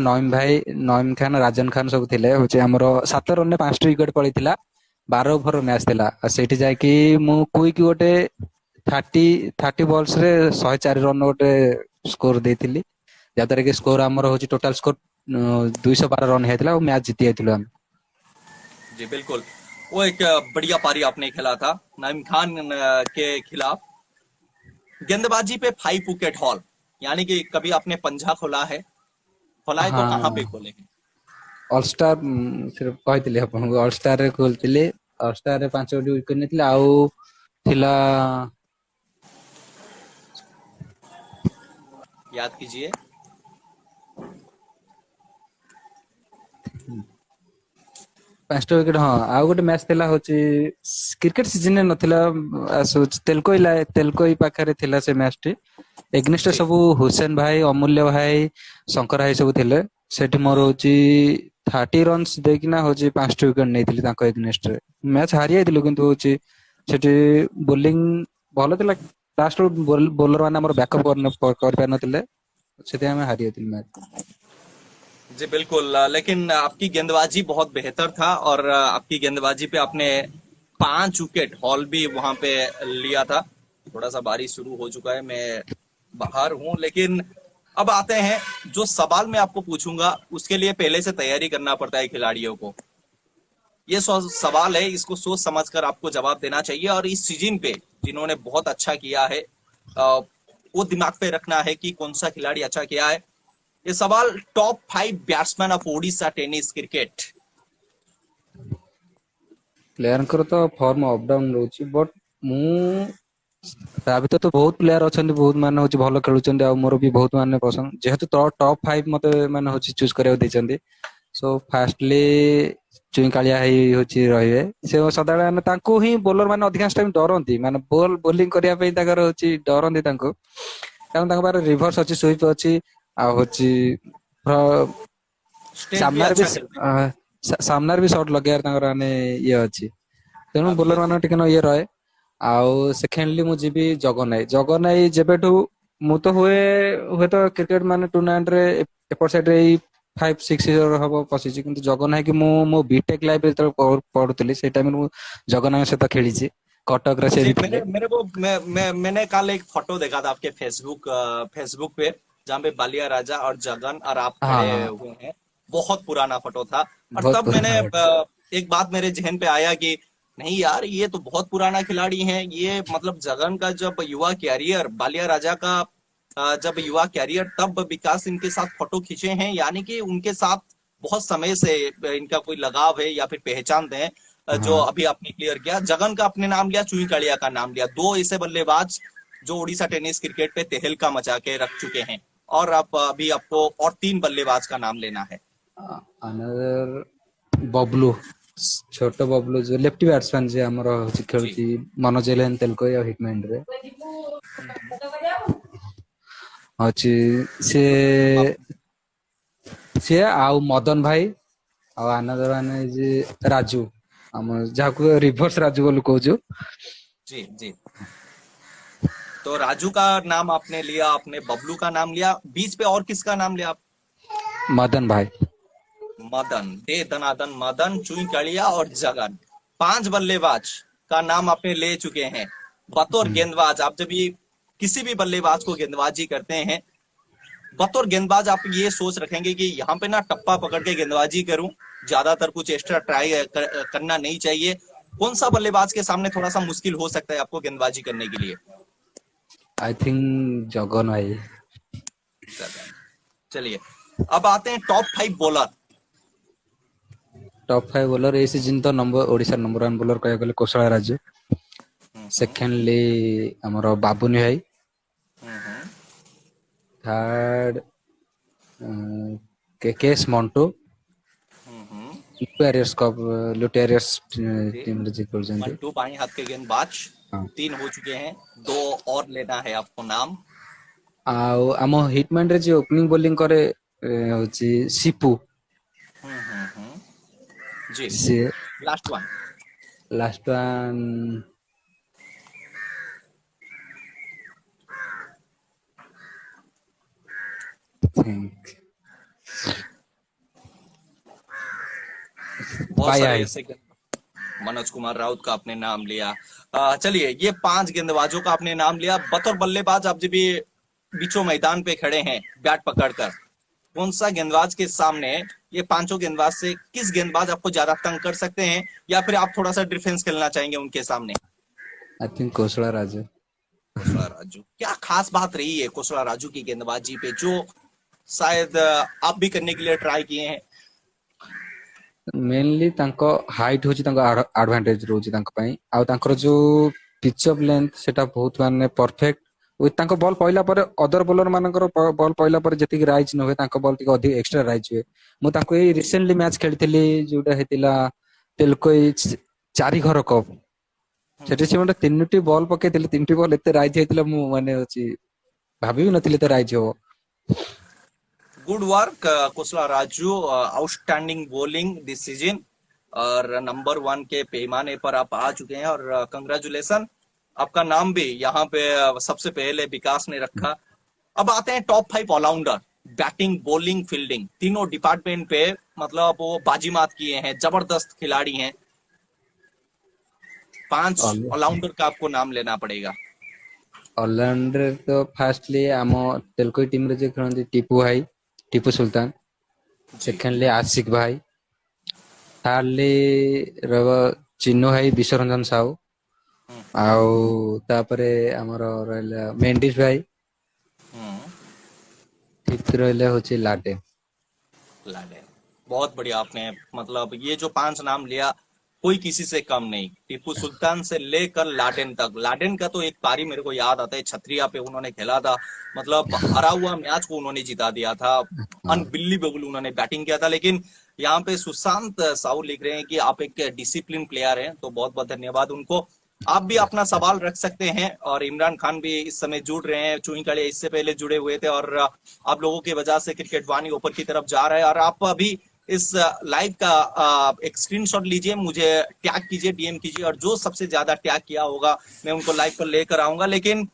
ନଇମ ଖାନ ରାଜନ ଖାନ ସବୁ ଥିଲେ। ହଉଛି ଆମର 7 ରନରେ 5ଟି ୱିକେଟ ପଳେଇଥିଲା, 12 ଓଭର ମ୍ୟାଚ୍ ଥିଲା। ଆଉ ସେଇଠି ଯାଇକି ମୁଁ କୁଇକ୍ ଗୋଟେ 30 ବଲ୍ସ ରେ 104 ରନ ଗୋଟେ ସ୍କୋର ଦେଇଥିଲି, ଯାହାଦ୍ୱାରା କି ସ୍କୋର ଆମର ହଉଛି ଟୋଟାଲ ସ୍କୋର 212 ରନ ହେଇଥିଲା ଆଉ ମ୍ୟାଚ୍ ଜିତି ଯାଇଥିଲୁ ଆମେ। जी बिल्कुल। वो एक बढ़िया पारी आपने खेला था नईम खान के खिलाफ। गेंदबाजी पे 5 विकेट हॉल, यानी कि कभी आपने पंजा खोला है? खोला है तो कहाँ पे हाँ खोले हैं? ଅଲଷ୍ଟାର ସେଟା କହିଥିଲି ଆପଣଙ୍କୁ, ଅଲଷ୍ଟାର ରେ ଖୋଲିଥିଲି। ଅଲଷ୍ଟାର ରେ 5ଟି ୱିକେଟ ନେଇଥିଲି। ଆଉ ଥିଲା याद कीजिए। 5ଟା ୱିକେଟ, ହଁ। ଆଉ ଗୋଟେ ମ୍ୟାଚ୍ ଥିଲା ହଉଛି କ୍ରିକେଟ ସିଜନରେ ନଥିଲା, ତେଲକୋଇ ପାଖରେ ଥିଲା ସେ ମ୍ୟାଚ୍ ଟି। ଏଗନେଷ୍ଟ जी ସବୁ ହୁସେନ ଭାଇ, ଅମୂଲ୍ୟ ଭାଇ, ଶଙ୍କର ଭାଇ ସବୁ ଥିଲେ। ସେଠି ମୋର ହଉଛି 30 ରନ୍ସ ଦେଇକିନା ହଉଛି 5ଟି ୱିକେଟ ନେଇଥିଲି ତାଙ୍କ ଏଗନେଷ୍ଟ ରେ। ମ୍ୟାଚ୍ ହାରି ଯାଇଥିଲୁ କିନ୍ତୁ ହଉଛି ସେଠି ବୋଲିଂ ଭଲ ଥିଲା। ଲାଷ୍ଟ ବୋଲର ମାନେ ଆମର ବ୍ୟାକଅପ୍ କରିପାରିନଥିଲେ, ସେଥିପାଇଁ ଆମେ ହାରି ଯାଇଥିଲୁ ମ୍ୟାଚ୍। जी बिल्कुल। लेकिन आपकी गेंदबाजी बहुत बेहतर था और आपकी गेंदबाजी पे आपने 5 विकेट हॉल भी वहां पे लिया था। थोड़ा सा बारिश शुरू हो चुका है, मैं बाहर हूं। लेकिन अब आते हैं, जो सवाल मैं आपको पूछूंगा उसके लिए पहले से तैयारी करना पड़ता है खिलाड़ियों को। ये सवाल है, इसको सोच समझकर आपको जवाब देना चाहिए। और इस सीजन पे जिन्होंने बहुत अच्छा किया है, वो दिमाग पे रखना है कि कौन सा खिलाड़ी अच्छा किया है। ये सवाल, top 5 batsman of Odisha tennis cricket. ପ୍ଲେୟାରଙ୍କର ତ ଫର୍ମ ଅପ୍ ଡାଉନ୍ ରହୁଛି, ବଟ୍ ମୁଁ ତା ଭିତରେ ତ ବହୁତ ପ୍ଲେୟାର ଅଛନ୍ତି, ବହୁତ ମାନେ ହଉଛି ଭଲ ଖେଳୁଛନ୍ତି, ଆଉ ମୋର ବି ବହୁତ ମାନେ ପସନ୍ଦ, ଯେହେତୁ ଟପ୍ 5 ମତେ ମାନେ ହଉଛି ଚୁଜ କରିବାକୁ ଦେଇଛନ୍ତି। ସୋ ଫାର୍ଷ୍ଟଲି ଚୁଇଁ କାଳିଆ ହେଇ ହଉଛି ରହିବେ। ସେ ସଦାବେଳେ ମାନେ ତାଙ୍କୁ ହିଁ ବୋଲର ମାନେ ଅଧିକାଂଶ ଟାଇମ ଡରନ୍ତି, ମାନେ ବୋଲିଂ କରିବା ପାଇଁ ତାଙ୍କର ହଉଛି ଡରନ୍ତି ତାଙ୍କୁ, କାରଣ ତାଙ୍କ ପାଖରେ ରିଭର୍ସ ଅଛି, ସୁଇପ ଅଛି, ଆଉ ହଉଛି स्टेट भी ସାମ୍ନାରେ ବି अच्छा खेलते हैं। ସାମ୍ନାରେ ବି ସଟ୍ ଲଗେଇବାର ତାଙ୍କର ମାନେ ଇଏ ଅଛି, ତେଣୁ ବୋଲର काबिलियत है। ମାନଙ୍କ ଟିକେ ଇଏ ରହେ। ଆଉ ସେକେଣ୍ଡଲି ମୁଁ ଯିବି ଜଗନ୍ନାଇ। ଜଗନ୍ନାଇ ଯେବେଠୁ ମୁଁ ତ ହୁଏତ କ୍ରିକେଟ ମାନେ ଟୁର୍ଣ୍ଣାମେଣ୍ଟ ରେ ଏପଟ ସାଇଡରେ ଏଇ 5-6 ଇୟର ହବ ପଶିଛି, କିନ୍ତୁ ଜଗନ୍ନାଇ କି ମୁଁ ମୋ ବିଟେକ୍ ଲାଇଫ ରେ ଯେତେବେଳେ ପଢୁଥିଲି ସେଇ ଟାଇମରେ ମୁଁ ଜଗନ୍ନାଇଙ୍କ ସହିତ खेଳିଛି। କଟକରେ ସେ जी, ବି ଥିଲେ। मेरे को मैंने कल एक फोटो देखा था आपके फेसबुक पे, जहाँ पे बालिया राजा और जगन और आप हाँ खड़े हाँ, हुए हैं। बहुत पुराना फोटो था। और बहुत तब मैंने पुराना वर्ड। एक बात मेरे जहन पे आया कि नहीं यार, ये तो बहुत पुराना खिलाड़ी है ये। मतलब जगन का जब युवा कैरियर, बालिया राजा का जब युवा कैरियर, तब विकास इनके साथ फोटो खींचे हैं, यानी कि उनके साथ बहुत समय से इनका कोई लगाव है या फिर पहचान है। जो हाँ, अभी आपने क्लियर किया, जगन का अपने नाम लिया, चुई कालिया का नाम लिया, दो ऐसे बल्लेबाज जो उड़ीसा टेनिस क्रिकेट पे तहलका मचा के रख चुके हैं। और आप अभी आपको और तीन बल्लेबाज का नाम लेना है। अनदर बबलू, छोट बबलू जो लेफ्टी बैट्समैन जे हमर हଉଛି जी। ଖେଳୁଛି मनोज एलेन तेलको या हिटमैन रे हम्म। ଅଛି। ସେ अब ସିଏ ଆଉ ମଦନ ଭାଇ, ଆଉ ଆନନ୍ଦର ମାନେ ଯେ ରାଜୁ, ଆମ ଯାହାକୁ ରିଭର୍ସ ରାଜୁ ବୋଲି କହୁଛୁ। जी जी। तो राजू का नाम आपने लिया, आपने बबलू का नाम लिया, बीच पे और किसका नाम लिया आप? मदन भाई। मदन, दे दनादन मदन, चुई कड़िया और जगन, पांच बल्लेबाज का नाम आपने ले चुके हैं। बतौर हम्म, गेंदबाज आप जब भी किसी भी बल्लेबाज को गेंदबाजी करते हैं, बतौर गेंदबाज आप ये सोच रखेंगे कि यहाँ पे ना टप्पा पकड़ के गेंदबाजी करूं, ज्यादातर कुछ एक्स्ट्रा ट्राई करना नहीं चाहिए। कौन सा बल्लेबाज के सामने थोड़ा सा मुश्किल हो सकता है आपको गेंदबाजी करने के लिए? आई थिंक जगन भाई। चलिए, अब आते हैं टॉप 5 बॉलर। टॉप 5 ବୋଲର ଏଇ ସିଜନ ତ ଓଡିଶା ନମ୍ବର 1 ବୋଲର କହିବାକୁ ଗଲେ କୌଶଳ ରାଜୁ। हम्म। ସେକେଣ୍ଡଲି ଆମର ବାବୁନି ଭାଇ। हम्म। थर्ड केकेएस मॉन्टो, हम्म। लुटेरियस कप, लुटेरियस जी। टीम रे जे खेलुଛନ୍ତି। मंटू बाई हाथ के गेंदबाज। हाँ, तीन हो चुके हैं, दो और लेना है आपको नाम। ଆଉ ଆମ ହିଟମ୍ୟାନ ରେ ଯେ ଓପନିंग ବୋଲିଂ करे ହଉଛି ସିପୁ। जी। ସିଏ last one. Last one think बहुत बाया सारे है। ऐसे मनोज कुमार राउत का आपने नाम लिया। चलिए, ये पांच गेंदबाजों का आपने नाम लिया। बतौर बल्लेबाज आप जब भी बीचों मैदान पे खड़े हैं बैट पकड़कर, कौन सा गेंदबाज के सामने, ये पांचों गेंदबाज से किस गेंदबाज आपको ज्यादा तंग कर सकते हैं, या फिर आप थोड़ा सा डिफेंस खेलना चाहेंगे उनके सामने? I think Kaushala Raju. कुशला राजू, क्या खास बात रही है कुशला राजू की गेंदबाजी पे जो शायद आप भी करने के लिए ट्राई किए हैं? मेनली तांको हाइट होची तांको एडवांटेज रहउची तांको ପାଇଁ, ଆଉ ତାଙ୍କର ଯୋଉ ପିच ଅଫ लेंथ ସେଟା ବହୁତ ମାନେ परफेक्ट। ୱିଥ ତାଙ୍କ ବଲ୍ ପଇଲା ପରେ ଅଦର ବୋଲର ମାନଙ୍କର ବଲ୍ ପଇଲା ପରେ ଯେତିକି ରାଇଜ ନ ହୁଏ ତାଙ୍କ ବଲ୍ ଟିକେ ଅଧିକ ଏକ୍ସଟ୍ରା ରାଇଜ ହୁଏ। ମୁଁ ତାଙ୍କୁ ଏଇ ରିସେଣ୍ଟଲି ମ୍ୟାଚ ଖେଳିଥିଲି ଯୋଉଟା ହେଇଥିଲା ତେଲକୋଇ ଚାରି ଘର କପ୍। ସେଠି ସେ ଗୋଟେ ତିନିଟି ବଲ୍ ପକେଇଥିଲେ, ତିନିଟି ବଲ୍ ଏତେ ରାଇଜ ହେଇଥିଲା ମୁଁ ମାନେ ହଉଛି ଭାବି ବି ନଥିଲି ଏତେ ରାଇଜ ହବ। Good work Kushala Raju, outstanding bowling this season, और नंबर 1 के पैमाने पर आप आ चुके हैं, और कंग्रेचुलेसन। आपका नाम भी यहाँ पे सबसे पहले विकास ने रखा। अब आते हैं top 5 allrounder. Batting, bowling, fielding, तीनों डिपार्टमेंट पे मतलब वो बाजीमात किए हैं, जबरदस्त खिलाड़ी हैं। पांच ऑलराउंडर का आपको नाम लेना पड़ेगा। ଅଲରାଉଣ୍ଡର ତ ଫାର୍ଷ୍ଟଲି ଆମ ତେଲକୋଇ ଟିମ ରେ ଯେ ଖେଳନ୍ତି ଟିପୁ ଭାଇ, ଟିପୁ ସୁଲତାନ। जी। ସେକେଣ୍ଡଲି ଆଶିକ ଭାଇ। ଥାର୍ଡଲି ରହିବ ଚିନୁ ଭାଇ, ବିଶ୍ୱରଞ୍ଜନ ସାହୁ। ଆଉ ତାପରେ ଆମର ରହିଲା ମେଣ୍ଡିସ ଭାଇ। हम्म। ଫିଫ୍ଥ ରହିଲେ ହଉଛି ଲାଡେ। लाडे, बहुत बढ़िया। आपने मतलब ये जो पांच नाम लिया, कोई किसी से कम नहीं। टीपू सुल्तान से लेकर लाडेन तक, लाडेन का तो एक पारी मेरे को याद आता है, छतरिया पे उन्होंने खेला था, मतलब हारा हुआ मैच को उन्होंने जिता दिया था। हाँ। अनबिलीवेबल उन्होंने बैटिंग किया था। लेकिन यहाँ पे सुशांत साहू लिख रहे हैं कि आप एक डिसिप्लिन प्लेयर हैं, तो बहुत बहुत धन्यवाद उनको। आप भी अपना सवाल रख सकते हैं, और इमरान खान भी इस समय जुड़ रहे हैं, चुई कड़े इससे पहले जुड़े हुए थे, और आप लोगों की वजह से क्रिकेट वानी ऊपर की तरफ जा रहा है। और आप अभी इस लाइव का एक स्क्रीनशॉट लीजिए, मुझे टैग कीजिए, डीएम कीजिए, और जो सबसे ज्यादा टैग किया होगा मैं उनको लाइव पर लेकर आऊंगा। लेकिन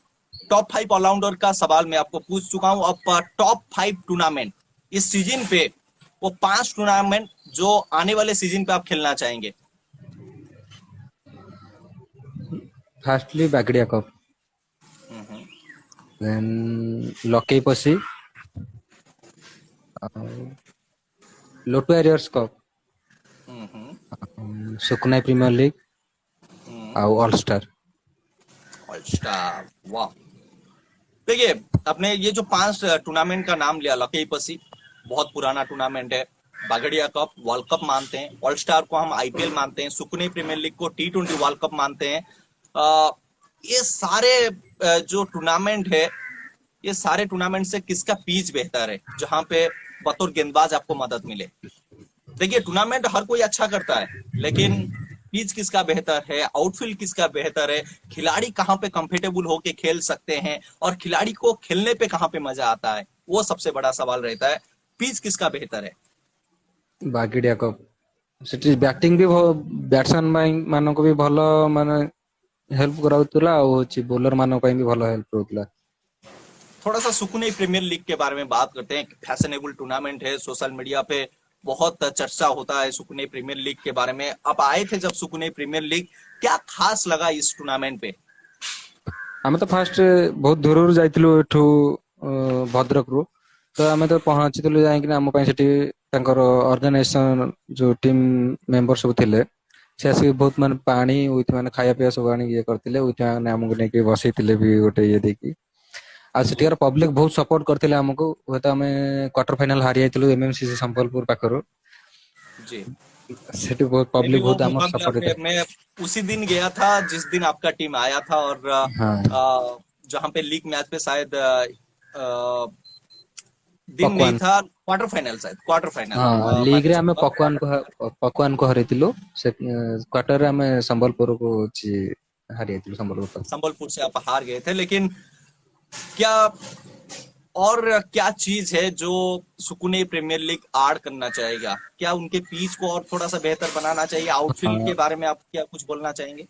टॉप 5 ऑलराउंडर का सवाल मैं आपको पूछ चुका हूं। अब टॉप 5 टूर्नामेंट इस सीजन पे, वो 5 टूर्नामेंट जो आने वाले सीजन पे आप खेलना चाहेंगे। Firstly, Bagdia Cup, हम्म, then Lucky Pussy, Lotto Warriors Cup, हम्म, Sukunai Premier League, और ऑल स्टार। ऑल स्टार, वाह। देखिए, आपने ये जो 5 टूर्नामेंट का नाम लिया, लकी पसी बहुत पुराना टूर्नामेंट है, बागड़िया कप वर्ल्ड कप मानते हैं, ऑल स्टार को हम आईपीएल मानते हैं, सुकुनी प्रीमियर लीग को T20 वर्ल्ड कप मानते हैं। ये सारे जो टूर्नामेंट है, ये सारे टूर्नामेंट से किसका पिच बेहतर है जहां पे बतौर गेंदबाज आपको मदद मिले। देखिए, टूर्नामेंट हर कोई अच्छा करता है, लेकिन पिच किसका बेहतर है, आउटफील्ड किसका बेहतर है, खिलाड़ी कहाँ पे कंफर्टेबल होके खेल सकते हैं, और खिलाड़ी को खेलने पे कहाँ पे मजा आता है, वो सबसे बड़ा सवाल रहता है। पिच किसका बेहतर है। ବାଗିଡିଆ କପ୍, ସେଠି ବ୍ୟାଟିଂ ବି ବ୍ୟାଟ୍ସମ୍ୟାନ ମାନଙ୍କୁ ବି ଭଲ ମାନେ ହେଲ୍ପ କରାଉଥିଲା, ଆଉ ହଉଛି ବୋଲର ମାନଙ୍କ ପାଇଁ ବି ଭଲ ହେଲ୍ପ କରୁଥିଲା। थोड़ा सा सुकून प्रीमियर लीग के बारे में बात करते हैं। फैशनेबल टूर्नामेंट है, सोशल मीडिया पे बहुत चर्चा होता है सुकून प्रीमियर लीग के बारे में। आप आए थे जब सुकून प्रीमियर लीग, क्या खास लगा इस टूर्नामेंट पे। ଆମେ ତ ଫାଷ୍ଟ ବହୁତ ଦୂରରୁ ଯାଇଥିଲୁ ଏଠୁ ଭଦ୍ରକରୁ, ତ ଆମେ ତ ପହଞ୍ଚିଥିଲୁ ଯାଇକିନା ଆମ ପାଇଁ ସେଠି ତାଙ୍କର ଅର୍ଗାନାଇଜେସନ ଯୋଉ ଟିମ୍ ମେମ୍ବର ସବୁ ଥିଲେ, ସେ ଆସିକି ବହୁତ ମାନେ ପାଣି ଉଇଥି ମାନେ ଖାଇବା ପିଇବା ସବୁ ଆଣିକି ଇଏ କରିଥିଲେ, ଉଇଥି ମାନେ ଆମକୁ ନେଇକି ବସେଇଥିଲେ ବି ଗୋଟେ ଇଏ ଦେଇକି। ଆଉ जी ସେଠିକାର ପବ୍ଲିକ ବହୁତ ସପୋର୍ଟ କରିଥିଲେ ଆମକୁ। ହୁଏତ ଆମେ କ୍ୱାର୍ଟର ଫାଇନାଲ ହାରି ଯାଇଥିଲୁ ଏମଏମସିସି ସମ୍ବଲପୁର पाखରୁ, जी। ସେଠି बहुत मैं भी पब्लिक वो बहुत मौका ଆମର मिला, सपोर्ट थे। मैं उसी दिन गया था जिस दिन आपका टीम आया था, और हाँ, जहां पे लीग मैच पे शायद दिन नहीं पकवान। था, क्वार्टर फाइनल, शायद क्वार्टर फाइनल हाँ, लीग रे मैच ଆମେ हुआ। ପକୱାନକୁ ହରେଇଥିଲୁ। ସେ କ୍ୱାର୍ଟର ରେ ଆମେ ସମ୍ବଲପୁରକୁ ହାରି ଯାଇଥିଲୁ ସମ୍ବଲପୁର। संबलपुर से आप हार गए थे, लेकिन क्या और क्या चीज है जो सुकून प्रीमियर लीग ऐड करना चाहेगा, क्या उनके पिच को और थोड़ा सा बेहतर बनाना चाहिए, आउटफील्ड के बारे में आप क्या कुछ बोलना चाहेंगे।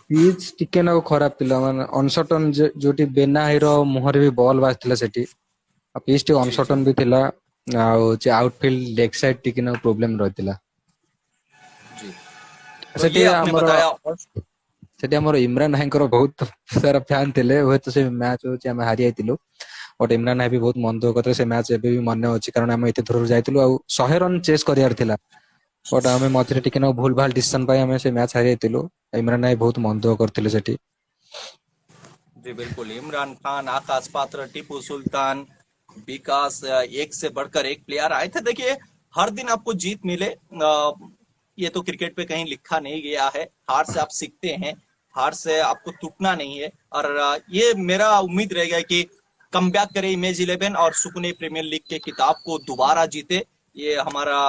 ପିଚ୍ ଟିକେ ନାକୁ ଖରାପ ଥିଲା, ମାନେ ଅନସଟନ ଯୋଉଠି ବେନା ହାଇର ମୁହଁରେ ବି ବଲ୍ ବାଜିଥିଲା ସେଠି, ଆଉ ପିଚ୍ ଟିକେ जी जी ଅନସଟନ ବି ଥିଲା, ଆଉ ଆଉଟଫିଲ୍ଡ ଲେଗ ସାଇଡ ଟିକେ ନାକୁ ପ୍ରୋବ୍ଲେମ ରହିଥିଲା। जी। तो ସେଠି ये आपने ଆମର बताया। ସେଠି ଆମର ଇମରାନ ଭାଇଙ୍କର ବହୁତ ସାରା ଫ୍ୟାନ ଥିଲେ। ହୁଏତ ସେ ମ୍ୟାଚ ହଉଛି ଆମେ ହାରି ଯାଇଥିଲୁ, ବଟ୍ ଇମରାନ ଭାଇ ବି ବହୁତ ମନ ଦୁଃଖ କରିଥିଲେ। ସେ ମ୍ୟାଚ ଏବେ ବି ମନେ ଅଛି, କାରଣ ଆମେ ଏତେ ଦୂରରୁ ଯାଇଥିଲୁ ଆଉ 100 ରନ୍ ଚେସ୍ କରିବାର ଥିଲା, ବଟ୍ ଆମେ ମଝିରେ ଟିକେ ନାକୁ ଭୁଲ ଭାଲ ଡିସିସନ ପାଇଁ ଆମେ ସେ ମ୍ୟାଚ ହାରି ଯାଇଥିଲୁ। ଇମରାନ ଭାଇ ବହୁତ ମନ ଦୁଃଖ କରିଥିଲେ ସେଠି। जी बिल्कुल, इमरान खान, आकाश पात्र, टीपू सुल्तान, विकास, एक से बढ़कर एक प्लेयर आए थे। देखिए, हर दिन आपको जीत मिले, ये तो क्रिकेट पे कहीं लिखा नहीं गया है। हार से आप सीखते हैं, हार से आपको टूटना नहीं है, और ये मेरा उम्मीद रहेगा कि कमबैक करे इमेज 11 और सुकून प्रीमियर लीग के किताब को दोबारा जीते। ये हमारा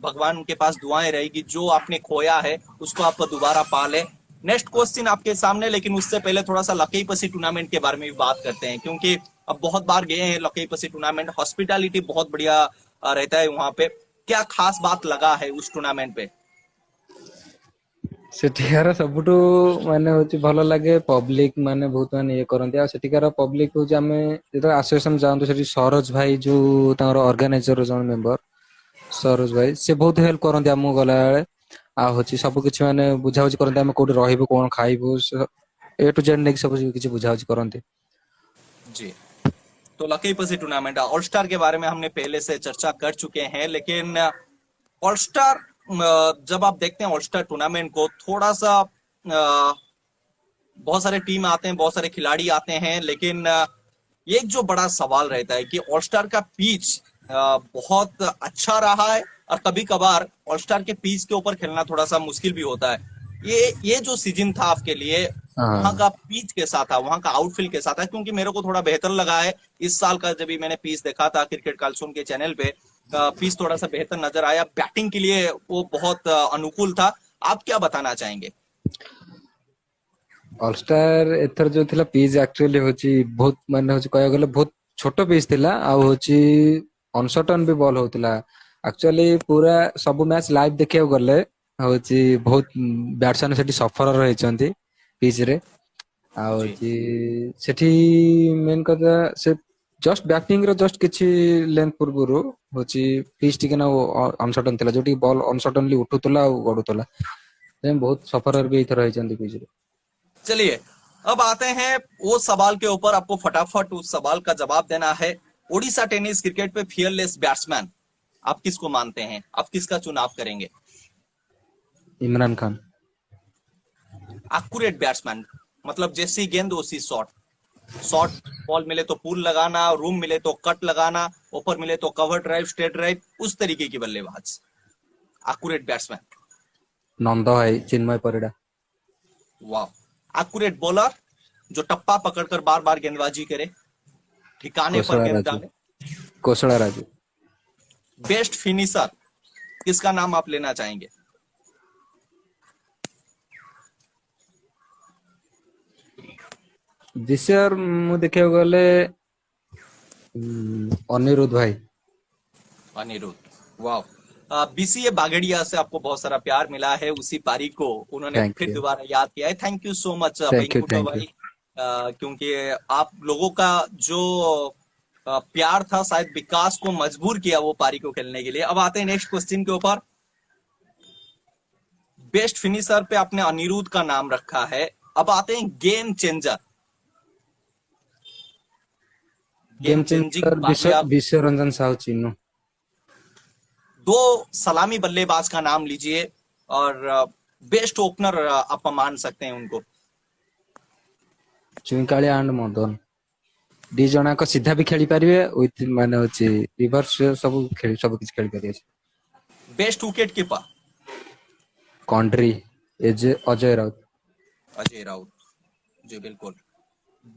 भगवान के पास दुआएं रहेगी, जो आपने खोया है उसको आप दोबारा पाले। नेक्स्ट क्वेश्चन आपके सामने, लेकिन उससे पहले थोड़ा सा लकी पसी टूर्नामेंट के बारे में भी बात करते हैं, क्योंकि अब बहुत बार गए हैं लकी पसी टूर्नामेंट, हॉस्पिटैलिटी बहुत बढ़िया रहता है वहां पे। क्या खास बात लगा है उस टूर्नामेंट पे। ସେଠିକାର ସବୁଠୁ ମାନେ ହଉଛି ଭଲ ଲାଗେ ପବ୍ଲିକ ମାନେ ବହୁତ ମାନେ ଇଏ କରନ୍ତି। ଆଉ ସେଠିକାର ପବ୍ଲିକ ହଉଛି, ଆମେ ଯେତେବେଳେ ଆସୋସିଏସନ ଯାଆନ୍ତୁ ସେଠି ସରୋଜ ଭାଇ ଯୋଉ ତାଙ୍କର ଅର୍ଗାନାଇଜର ଜଣେ ମେମ୍ବର, ସରୋଜ ଭାଇ ସେ ବହୁତ ହେଲ୍ପ କରନ୍ତି ଆମକୁ ଗଲାବେଳେ। ଆଉ ହଉଛି ସବୁ କିଛି ମାନେ ବୁଝାବୁଝି କରନ୍ତି, ଆମେ କୋଉଠି ରହିବୁ କଣ ଖାଇବୁ ଏ ଟୁ ଜେଡ୍ ନେଇକି ସବୁ କିଛି ବୁଝାବୁଝି करते। जी। तो लकी पसी टूर्नामेंट, ऑल स्टार के बारे में हमने पहले से चर्चा कर चुके हैं, लेकिन ऑल स्टार जब आप देखते हैं ऑल स्टार टूर्नामेंट को, थोड़ा सा बहुत सारे टीम आते हैं, बहुत सारे खिलाड़ी आते हैं, लेकिन एक जो बड़ा सवाल रहता है कि ऑल स्टार का पिच बहुत अच्छा रहा है, और कभी कभार ऑलस्टार के पिच के ऊपर खेलना थोड़ा सा मुश्किल भी होता है। ये जो सीजन था आपके लिए, वहां हाँ। का पिच कैसा था, वहां का आउटफील्ड कैसा था? क्योंकि मेरे को थोड़ा बेहतर लगा है इस साल का, जब भी मैंने पिच देखा था क्रिकेट कालसोन के चैनल पे, पिच थोड़ा सा बेहतर नजर आया, बैटिंग के लिए वो बहुत अनुकूल था। आप क्या बताना चाहेंगे? ଅଲଷ୍ଟାର ଏଥର ଯୋଉ ଥିଲା ପିଚ୍ ଆକ୍ଚୁଆଲି ହଉଛି ବହୁତ ମାନେ ହଉଛି କହିବାକୁ ଗଲେ ବହୁତ ଛୋଟ ପିଚ୍ ଥିଲା ଆଉ ହଉଛି ଅନସର୍ଟନ ବି ବଲ୍ ହଉଥିଲା। ଆକ୍ଚୁଆଲି ପୁରା ସବୁ ମ୍ୟାଚ୍ ଲାଇଭ ଦେଖିବାକୁ ଗଲେ ହଉଛି ବହୁତ ବ୍ୟାଟ୍ସମ୍ୟାନ ସେଠି ସଫରର ହେଇଛନ୍ତି ପିଚ୍ ରେ। ଆଉ जी। ହଉଛି ସେଠି ମେନ୍ କଥା ସେ ଜଷ୍ଟ ବ୍ୟାଟିଂ ର ଜଷ୍ଟ କିଛି ଲେନ୍ଥ ପୂର୍ବରୁ ହଉଛି ପିଚ୍ ଟିକେ ନା ଅନସର୍ଟନ ଥିଲା ଯୋଉଠି ବଲ୍ ଅନସର୍ଟନଲି ଉଠୁଥିଲା ଆଉ ଗଡୁଥିଲା। ବହୁତ ସଫରର ବି ଏଇଥର ହେଇଛନ୍ତି ପିଚ୍ ରେ। चलिए, अब आते हैं वो सवाल के ऊपर, आपको फटाफट उस सवाल का जवाब देना है। ओडिशा टेनिस क्रिकेट पे फियरलेस बैट्समैन आप किसको मानते हैं? आप किसका चुनाव करेंगे? इमरान खान। एक्यूरेट बैट्समैन, मतलब जैसी गेंद वैसी शॉट, शॉर्ट बॉल मिले तो पुल लगाना, रूम मिले तो कट लगाना, ऊपर मिले तो कवर ड्राइव, स्ट्रेट ड्राइव, उस तरीके की बल्लेबाज, एक्यूरेट बैट्समैन। नंद भाई चिन्मय परिडा। वाह, एक्यूरेट बॉलर, जो टप्पा पकड़कर बार बार गेंदबाजी करे, ठिकाने पर कोसला गेंद राजू। डाले। कोसला राजू। बेस्ट फिनिशर किसका नाम आप लेना चाहेंगे? दिस ईयर ମୁଁ ଦେଖିବାକୁ गले अनिरुद्ध भाई। अनिरुद्ध, वाह। बीसीए बागड़िया से आपको बहुत सारा प्यार मिला है, उसी पारी को उन्होंने थैंक फिर यू। दोबारा याद किया है। Thank you so much thank you वेंकुटो थैंक यू। भाई। क्योंकि आप लोगों का जो प्यार था शायद विकास को मजबूर किया वो पारी को खेलने के लिए। अब आते हैं नेक्स्ट क्वेश्चन के ऊपर। बेस्ट फिनिशर पे आपने अनिरुद्ध का नाम रखा है। अब आते हैं game changer. Game game changing changer पारी आप, विश्व रंजन साहू चिन्नू। दो सलामी बल्लेबाज का नाम लीजिए, और बेस्ट ओपनर आप मान सकते हैं उनको। ଚୁଇଁକାଳିଆ ଆଣ୍ଡ ମଦନ ଦି ଜଣଙ୍କ ସିଧା ବି ଖେଳି ପାରିବେ ୱିଥ ମାନେ ହଉଛି ରିଭର୍ସ ସବୁ କିଛି ଖେଳି ପାରିବେ। Best wicket keeper, country Ajay Raut. Ajay Raut, जी बिल्कुल।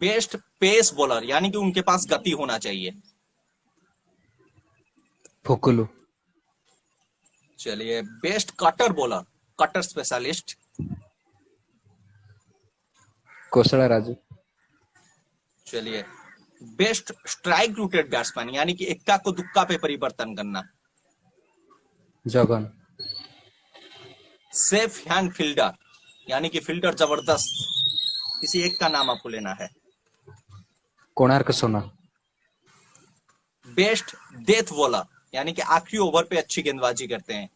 बेस्ट पेस बॉलर, यानी कि उनके पास गति होना चाहिए। ଫୋକୁଲୁ। चलिए, best cutter bowler, cutter specialist. Kaushala Raju. चलिए, बेस्ट स्ट्राइक रूटेड बैट्समैन, यानी कि इक्का को दुक्का पे परिवर्तन करना। ଜଗନ। सेफ हैंड फील्डर, यानी कि फील्डर जबरदस्त, किसी एक का नाम आपको लेना है। Konark Sona. Best death bowler, यानी कि आखिरी ओवर पे अच्छी गेंदबाजी करते हैं।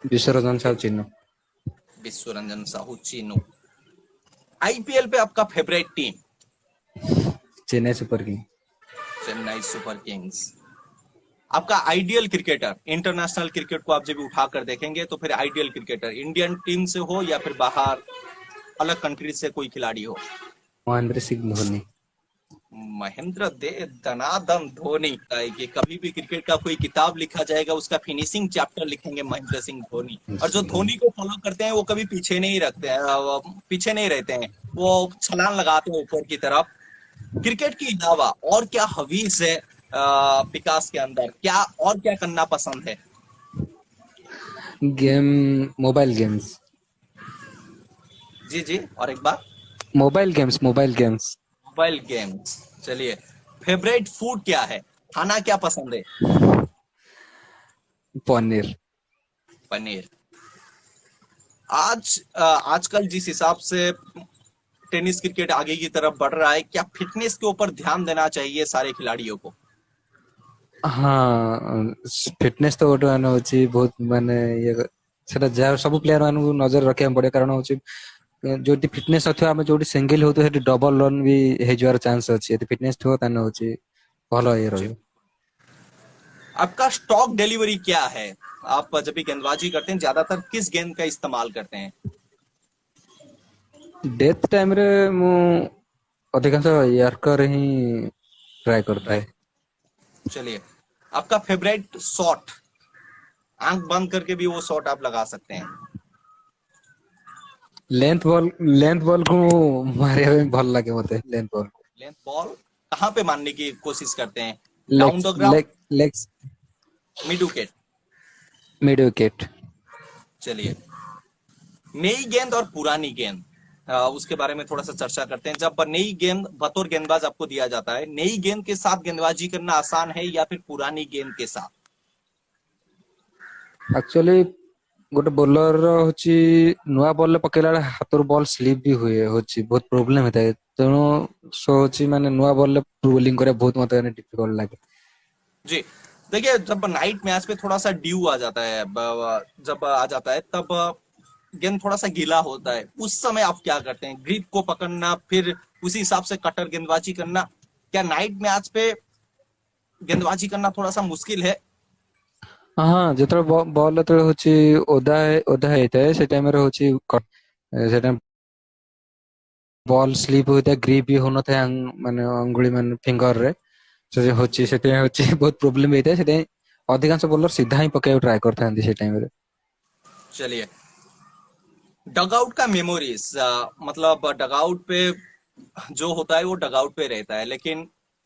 ବିଶ୍ୱରଞ୍ଜନ ସାହୁ ଚିନ୍ନୁ। विश्व रंजन साहू, चीनू। आईपीएल पे आपका favourite team? Chennai super king. Chennai super Kings. आपका आइडियल क्रिकेटर, इंटरनेशनल क्रिकेट को आप जब उठाकर देखेंगे तो फिर आइडियल क्रिकेटर इंडियन टीम से हो या फिर बाहर अलग कंट्री से कोई खिलाड़ी हो? महेंद्र सिंह धोनी। महेंद्र दे दनादन धोनी। कि कभी भी क्रिकेट का कोई किताब लिखा जाएगा, उसका फिनिशिंग चैप्टर लिखेंगे महेंद्र सिंह धोनी। और जो धोनी को फॉलो करते हैं वो कभी पीछे नहीं रखते हैं, पीछे नहीं रहते हैं, वो छलांग लगाते हैं ऊपर की तरफ। क्रिकेट के अलावा और क्या हवीज है विकास के अंदर, क्या और क्या करना पसंद है? Game mobile games. जी जी, और एक बार। Mobile games mobile games. Mobile games. चलिए, फेवरेट फूड क्या है, खाना क्या पसंद है? पनीर। पनीर। आजकल जिस हिसाब से टेनिस क्रिकेट आगे की तरफ बढ़ रहा है, क्या फिटनेस के ऊपर ध्यान देना चाहिए सारे खिलाड़ियों को? हाँ फिटनेस तो गोटे ମାନେ ହଉଛି ବହୁତ ମାନେ ଇଏ ସେଟା ଯାହା ସବୁ ପ୍ଲେୟାର ମାନଙ୍କୁ ନଜର ରଖିବାକୁ ପଡିବ କାରଣ ହଉଛି ଯୋଉଠି ଫିଟନେସ ନଥିବ ଆମେ ଯୋଉଠି ସିଙ୍ଗଲ ହଉଥିବ ସେଠି ଡବଲ ରନ୍ ବି ହେଇଯିବାର ଚାନ୍ସ ଅଛି ଯଦି ଫିଟନେସ ଥିବ ତାହେଲେ ହଉଛି ଭଲ ଇଏ ରହିବ। आपका स्टॉक डिलीवरी क्या है? आप जब भी गेंदबाजी करते हैं ज्यादातर किस गेंद का इस्तेमाल करते हैं? डेथ टाइम रे ମୁଁ ଅଧିକାଂଶ ୟର୍कर ही ट्राई करता है। राइट, चलिए। आपका फेवरेट शॉट, आंख बंद करके भी वो शॉट आप लगा सकते हैं। लेंथ बॉल को मारिया ପାଇଁ ଭଲ ଲାଗେ ମତେ लेंथ बॉल को। लेंथ बॉल कहाँ पे मारने की कोशिश करते हैं? Leg down the ground, leg leg mid wicket? Mid wicket. चलिए, नई गेंद और पुरानी गेंद, उसके बारे में थोड़ा सा चर्चा करते हैं। जब नई गेंद बतौर गेंदबाज आपको दिया जाता है, नई गेंद के साथ गेंदबाजी करना आसान है या फिर पुरानी गेंद के साथ? एक्चुअली ଗୋଟେ ବୋଲର ହଉଛି ନୂଆ ବଲ ରେ ପକେଇଲା ବେଳେ ହାତରୁ ବଲ ସ୍ଲିପ ବି ହୁଏ ହଉଛି ବହୁତ ପ୍ରୋବ୍ଲେମ ହେଇଥାଏ ତେଣୁ ସो ହଉଛି ମାନେ ନୂଆ ବଲ ରେ ବୋଲିଂ କରିବା ବହୁତ ମତେ ମାନେ डिफिकल्ट ଲାଗେ। जी, देखिए, जब नाइट मैच पे थोड़ा सा ड्यू आ जाता है, जब आ जाता है तब गेंद थोड़ा सा गीला होता है, उस समय आप क्या करते हैं? ग्रिप को पकड़ना, फिर उसी हिसाब से कटर गेंदबाजी करना? क्या नाइट मैच पे गेंदबाजी करना थोड़ा सा मुश्किल है? ହଁ ଯେତେବେଳେ ବଲ ଯେତେବେଳେ ହଉଛି ଓଦା ହେଇଥାଏ ସେ ଟାଇମ ରେ ହଉଛି ସେଟା ବଲ ସ୍ଲିପ ହୋଇଥାଏ ଗ୍ରିପ ବି ହଉନଥାଏ ମାନେ ଅଙ୍ଗୁଳି ମାନେ ଫିଙ୍ଗର ରେ ସେ ହଉଛି ସେଥିପାଇଁ ହଉଛି ବହୁତ ପ୍ରୋବ୍ଲେମ ହେଇଥାଏ ସେଥିପାଇଁ ଅଧିକାଂଶ ବୋଲର ସିଧା ହିଁ ପକେଇବାକୁ ଟ୍ରାଏ କରିଥାନ୍ତି ସେ ଟାଇମ ରେ। चलिए, डगआउट का मेमोरीज, मतलब डगआउट पे जो होता है वो डगआउट पे रहता है, लेकिन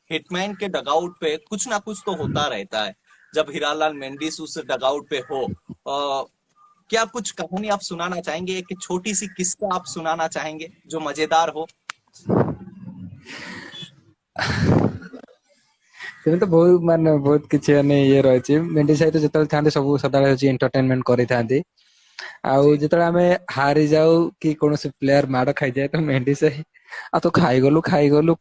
हिटमैन के डगआउट पे कुछ ना कुछ तो होता रहता है। जब हीरालाल मेंडिस उस डगआउट पे हो, क्या कुछ कहानी आप सुनाना चाहेंगे? एक छोटी सी किस्सा आप सुनाना चाहेंगे जो मजेदार हो? ସେମିତି ତ ବହୁତ ମାନେ ବହୁତ କିଛି ମାନେ ଇଏ ରହିଛି ମେଣ୍ଡି ସହିତ ଯେତେବେଳେ ଥାନ୍ତି ସବୁ ସଦାବେଳେ ହଉଛି ଏଣ୍ଟରଟେନମେଣ୍ଟ କରିଥାନ୍ତି ଆଉ जी, ଯେତେବେଳେ ଆମେ ହାରି ଯାଉ କି କୌଣସି ପ୍ଲେୟାର ମାଡ ଖାଇଯାଏ ତ ମେଣ୍ଡି ସେ ଆଉ ତୁ ଖାଇଗଲୁ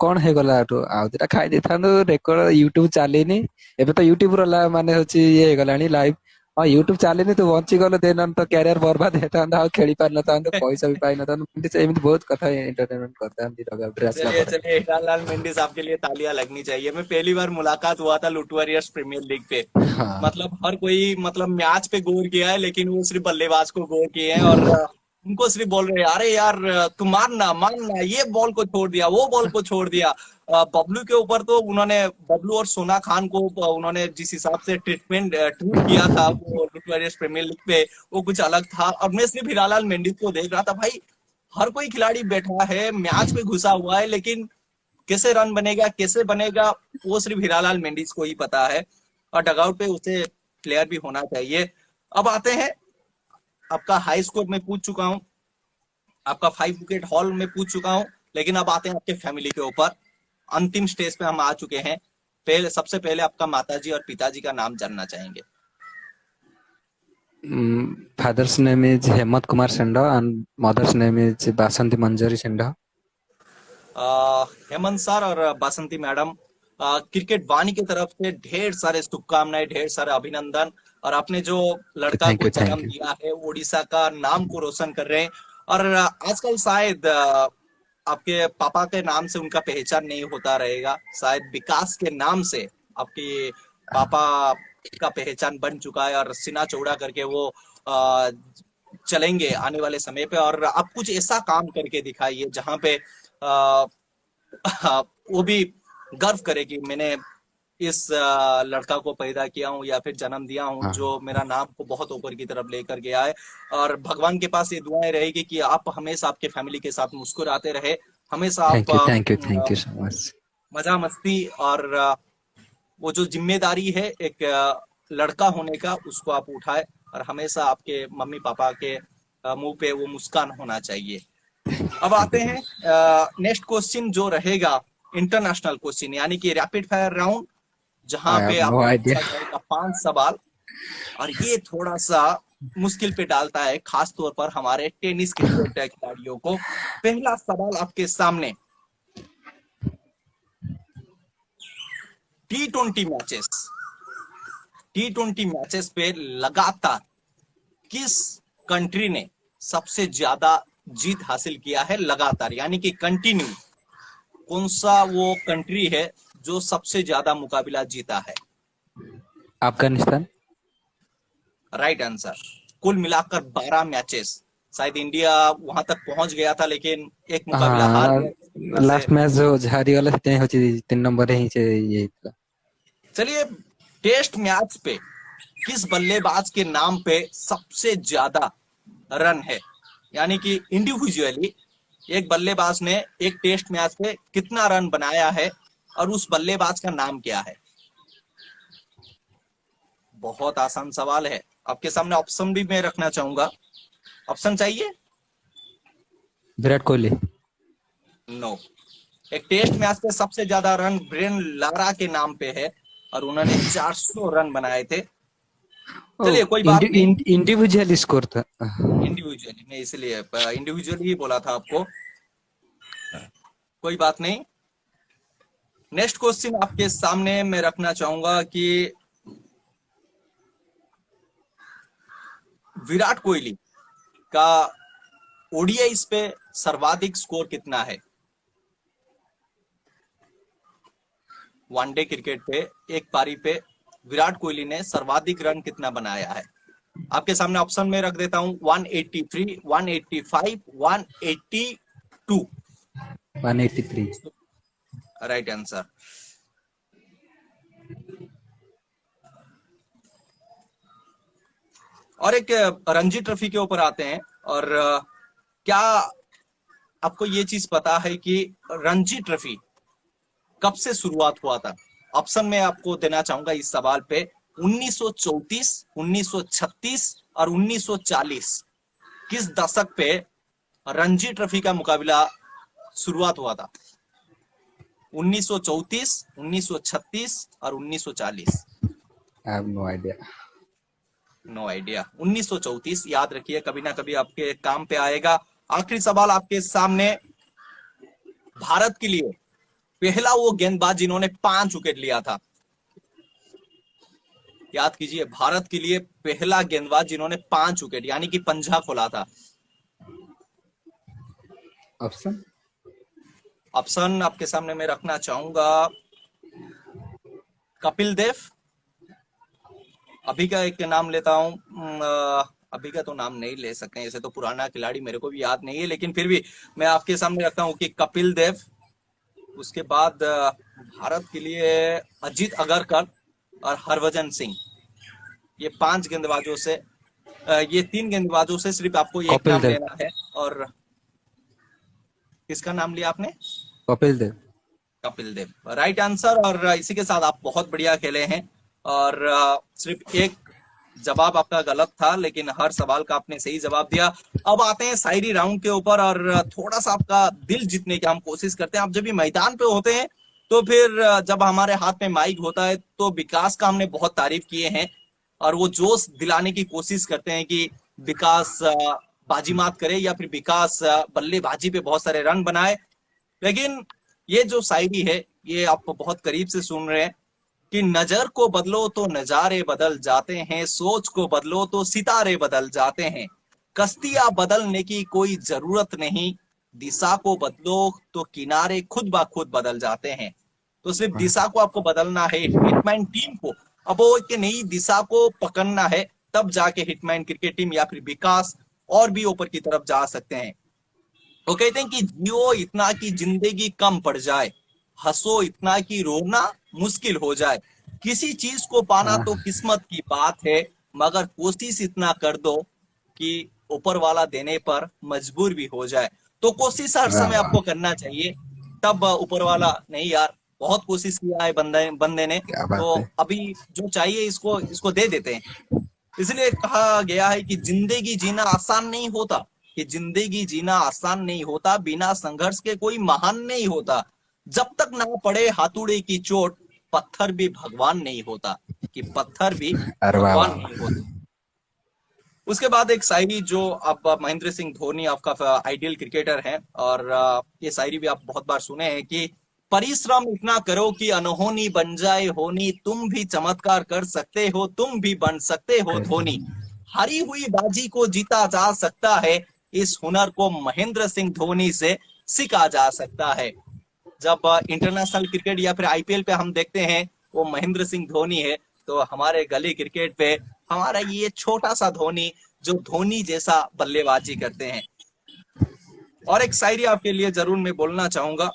କଣ ହେଇଗଲା ଏଠୁ ଆଉ ଦିଟା ଖାଇ ଦେଇଥାନ୍ତୁ ରେକର୍ଡ ୟୁଟ୍ୟୁବ ଚାଲିନି ଏବେ ତ ୟୁଟ୍ୟୁବ ର ମାନେ ହଉଛି ଇଏ ହେଇଗଲାଣି ଲାଇଭ ହଁ ୟୁଟ୍ୟୁବ ଚାଲିନି ତୁ ବଞ୍ଚିଗଲୁ ଦେନ ତ କ୍ୟାରିୟର ବର୍ବାଦ ହେଇଥାନ୍ତା ଆଉ ଖେଳି ପାରିନଥାନ୍ତୁ ପଇସା ବି ପାଇନଥାନ୍ତୁ ଏମିତି ଏମିତି ବହୁତ କଥା ଏଣ୍ଟରଟେନମେंଟ କରିଥାନ୍ତି ଡଗଆଉଟରେ ଆସିଲା चलिए ପରେ। चलिए, हीरालाल मेंडिस आपके लिए तालियां लगनी चाहिए। मैं पहली बार मुलाकात हुआ था लुट वॉरियर्स प्रीमियर लीग पे, हाँ मतलब हर कोई मतलब मैच पे गौर किया है, लेकिन वो सिर्फ बल्लेबाज को गौर किए हैं और उनको सिर्फ बोल रहे हैं, अरे यार तू मारना मारना, ये बॉल को छोड़ दिया, वो बॉल को छोड़ दिया। बबलू के ऊपर तो उन्होंने, बबलू और सोना खान को उन्होंने जिस हिसाब से ट्रीट किया था वो लुट वॉरियर्स प्रीमियर लीग पे, वो कुछ अलग था। और मैं सिर्फ हीरालाल मेंडिस को देख रहा था, भाई हर कोई खिलाड़ी बैठा है मैच में घुसा हुआ है, लेकिन कैसे रन बनेगा कैसे बनेगा वो सिर्फ हीरालाल मेंडिस को ही पता है। और डगआउट पे उसे प्लेयर भी होना चाहिए। अब आते हैं, आपका हाई स्कोर में पूछ चुका हूं, आपका 5 विकेट हॉल में पूछ चुका हूं, लेकिन अब आते हैं आपके फैमिली के ऊपर। अंतिम स्टेज पे हम आ चुके हैं। पहले, सबसे पहले आपका माताजी और पिताजी का नाम जानना चाहेंगे। Father's name is Hemant Kumar Senda and mother's name is Basanti Manjari Senda. Hemant sir और बासंती मैडम, क्रिकेट वाणी की तरफ से ढेर सारे शुभकामनाएं, ढेर सारे अभिनंदन। और आपने जो लड़का Thank को you, thank जन्म you. दिया है, उड़ीसा का नाम को रोशन कर रहे हैं। और आजकल शायद आपके पापा के नाम से उनका पहचान नहीं होता रहेगा, शायद विकास के नाम से आपके पापा का पहचान बन चुका है और सीना चौड़ा करके वो अ, चलेंगे आने वाले समय पे। और आप कुछ ऐसा काम करके दिखाइए जहां पे आ, वो भी गर्व करे कि मैंने इस लड़का को पैदा किया हूँ या फिर जन्म दिया हूँ हाँ, जो मेरा नाम को बहुत ऊपर की तरफ लेकर गया है। और भगवान के पास ये दुआएं रहेगी कि आप हमेशा आपके फैमिली के साथ मुस्कुराते रहे, हमेशा आप thank you so much. मजा मस्ती और वो जो जिम्मेदारी है एक लड़का होने का, उसको आप उठाए। और हमेशा आपके मम्मी पापा के मुंह पे वो मुस्कान होना चाहिए। अब Thank आते you so हैं much. नेक्स्ट क्वेश्चन जो रहेगा, इंटरनेशनल क्वेश्चन, यानी कि रैपिड फायर राउंड, I जहां पे have no आपसे idea. पूछा जाएगा 5 सवाल। और ये थोड़ा सा मुश्किल पे डालता है, खास तौर पर हमारे टेनिस क्रिकेट खिलाड़ियों को। पहला सवाल आपके सामने, टी20 मैचेस, टी20 मैचेस पे लगातार किस कंट्री ने सबसे ज्यादा जीत हासिल किया है? लगातार यानी कि कंटिन्यू, कौन सा वो कंट्री है जो सबसे ज्यादा मुकाबला जीता है? Afghanistan. Right answer. कुल मिलाकर 12 मैचेस, शायद इंडिया वहां तक पहुंच गया था, लेकिन एक मुकाबला हार हाँ, गया जिसकी वजह से। लास्ट मैच जो हारिगला ସେଥିପାଇଁ ହଉଛି 3 ନମ୍ବର ହିଁ ସେ ଇଏ ହେଇଥିଲା। चलिए, टेस्ट मैच पे किस बल्लेबाज के नाम पे सबसे ज्यादा रन है, यानी कि इंडिविजुअली एक बल्लेबाज ने एक टेस्ट मैच पे कितना रन बनाया है, और उस बल्लेबाज का नाम क्या है। बहुत आसान सवाल है। आपके सामने ऑप्शन भी मैं रखना चाहूंगा। ऑप्शन चाहिए? विराट कोहली। नो। एक टेस्ट मैच पे सबसे ज्यादा रन ब्रेन लारा के नाम पे है, और उन्होंने 400 रन बनाए थे। चलिए, कोई बात नहीं। इंडिविजुअल स्कोर था। इंडिविजुअली, मैं इसलिए इंडिविजुअली ही बोला था आपको। कोई बात नहीं। नेक्स्ट क्वेश्चन आपके सामने मैं रखना चाहूंगा कि विराट कोहली का ओडीआई पे सर्वाधिक स्कोर कितना है। वनडे क्रिकेट पे एक पारी पे विराट कोहली ने सर्वाधिक रन कितना बनाया है। आपके सामने ऑप्शन में रख देता हूं, 183, 185, 182। 183। Right answer. और एक रणजी ट्रॉफी के ऊपर आते हैं। और क्या आपको ये चीज पता है कि रणजी ट्रॉफी कब से शुरुआत हुआ था। ऑप्शन में आपको देना चाहूंगा इस सवाल पे, 1934, 1936 और 1940। किस दशक पे रणजी ट्रॉफी का मुकाबला शुरुआत हुआ था। 1934, 1936 और 1940। I have no idea. No idea. 1934 याद रखिए, कभी ना कभी आपके काम पे आएगा। आखिरी सवाल आपके सामने, भारत के लिए पहला वो गेंदबाज जिन्होंने 5 विकेट लिया था। याद कीजिए, भारत के लिए पहला गेंदबाज जिन्होंने 5 विकेट यानी कि पंजा खोला था। ऑप्शन ऑप्शन आपके सामने मैं रखना चाहूंगा, कपिल देव। अभी का एक नाम लेता हूं, अभी का तो नाम नहीं ले सकते, ऐसे तो पुराना खिलाड़ी मेरे को भी याद नहीं है, लेकिन फिर भी मैं आपके सामने रखता हूं कि कपिल देव। उसके बाद भारत के लिए अजीत अगरकर और हरभजन सिंह। ये 5 गेंदबाजों से, ये 3 गेंदबाजों से सिर्फ आपको एक कपिल नाम देव। लेना है। और किसका नाम लिया आपने? कपिल देव। Kapil Dev right answer. और इसी के साथ आप बहुत बढ़िया खेले हैं। और सिर्फ एक जवाब आपका गलत था, लेकिन हर सवाल का आपने सही जवाब दिया। अब आते हैं शायरी राउंड के ऊपर, और थोड़ा सा आपका दिल जीतने की हम कोशिश करते हैं। आप जब भी मैदान पे होते हैं तो फिर जब हमारे हाथ में माइक होता है तो विकास का हमने बहुत तारीफ किए हैं, और वो जोश दिलाने की कोशिश करते हैं कि विकास बाजीमात करे, या फिर विकास बल्लेबाजी पे बहुत सारे रन बनाए। लेकिन ये जो शायरी है, ये आप बहुत करीब से सुन रहे हैं कि नजर को बदलो तो नजारे बदल जाते हैं, सोच को बदलो तो सितारे बदल जाते हैं, कश्तियां बदलने की कोई जरूरत नहीं, दिशा को बदलो तो किनारे खुद ब खुद बदल जाते हैं। तो सिर्फ दिशा को आपको बदलना है, हिटमैन टीम को अब वो एक नई दिशा को पकड़ना है, तब जाके हिटमैन क्रिकेट टीम या फिर विकास और भी ऊपर की तरफ जा सकते हैं। वो कहते हैं कि जियो इतना कि जिंदगी कम पड़ जाए, हंसो इतना कि रोना मुश्किल हो जाए, किसी चीज को पाना तो किस्मत की बात है, मगर कोशिश इतना कर दो कि ऊपर वाला देने पर मजबूर भी हो जाए। तो कोशिश हर समय आपको करना चाहिए, तब ऊपर वाला, नहीं यार बहुत कोशिश किया है बंदे ने, क्या बात तो है। अभी जो चाहिए इसको इसको दे देते हैं। इसलिए कहा गया है कि जिंदगी जीना आसान नहीं होता, कि जिंदगी जीना आसान नहीं होता, बिना संघर्ष के कोई महान नहीं होता, जब तक ना पड़े हाथुड़े की चोट पत्थर भी भगवान नहीं होता, कि पत्थर भी अरे वाह भगवान वाह। नहीं होता। उसके बाद एक शायरी जो आप, महेंद्र सिंह धोनी आपका आइडियल क्रिकेटर है, और ये शायरी भी आप बहुत बार सुने हैं कि परिश्रम इतना करो कि अनहोनी बन जाए होनी, तुम भी चमत्कार कर सकते हो, तुम भी बन सकते हो धोनी, हारी हुई बाजी को जीता जा सकता है, इस हुनर को महेंद्र सिंह धोनी से सीखा जा सकता है। जब इंटरनेशनल क्रिकेट या फिर आईपीएल पे हम देखते हैं वो महेंद्र सिंह धोनी है, तो हमारे गली क्रिकेट पे हमारा ये छोटा सा धोनी जो धोनी जैसा बल्लेबाजी करते हैं। और एक शायरी आपके लिए जरूर मैं बोलना चाहूंगा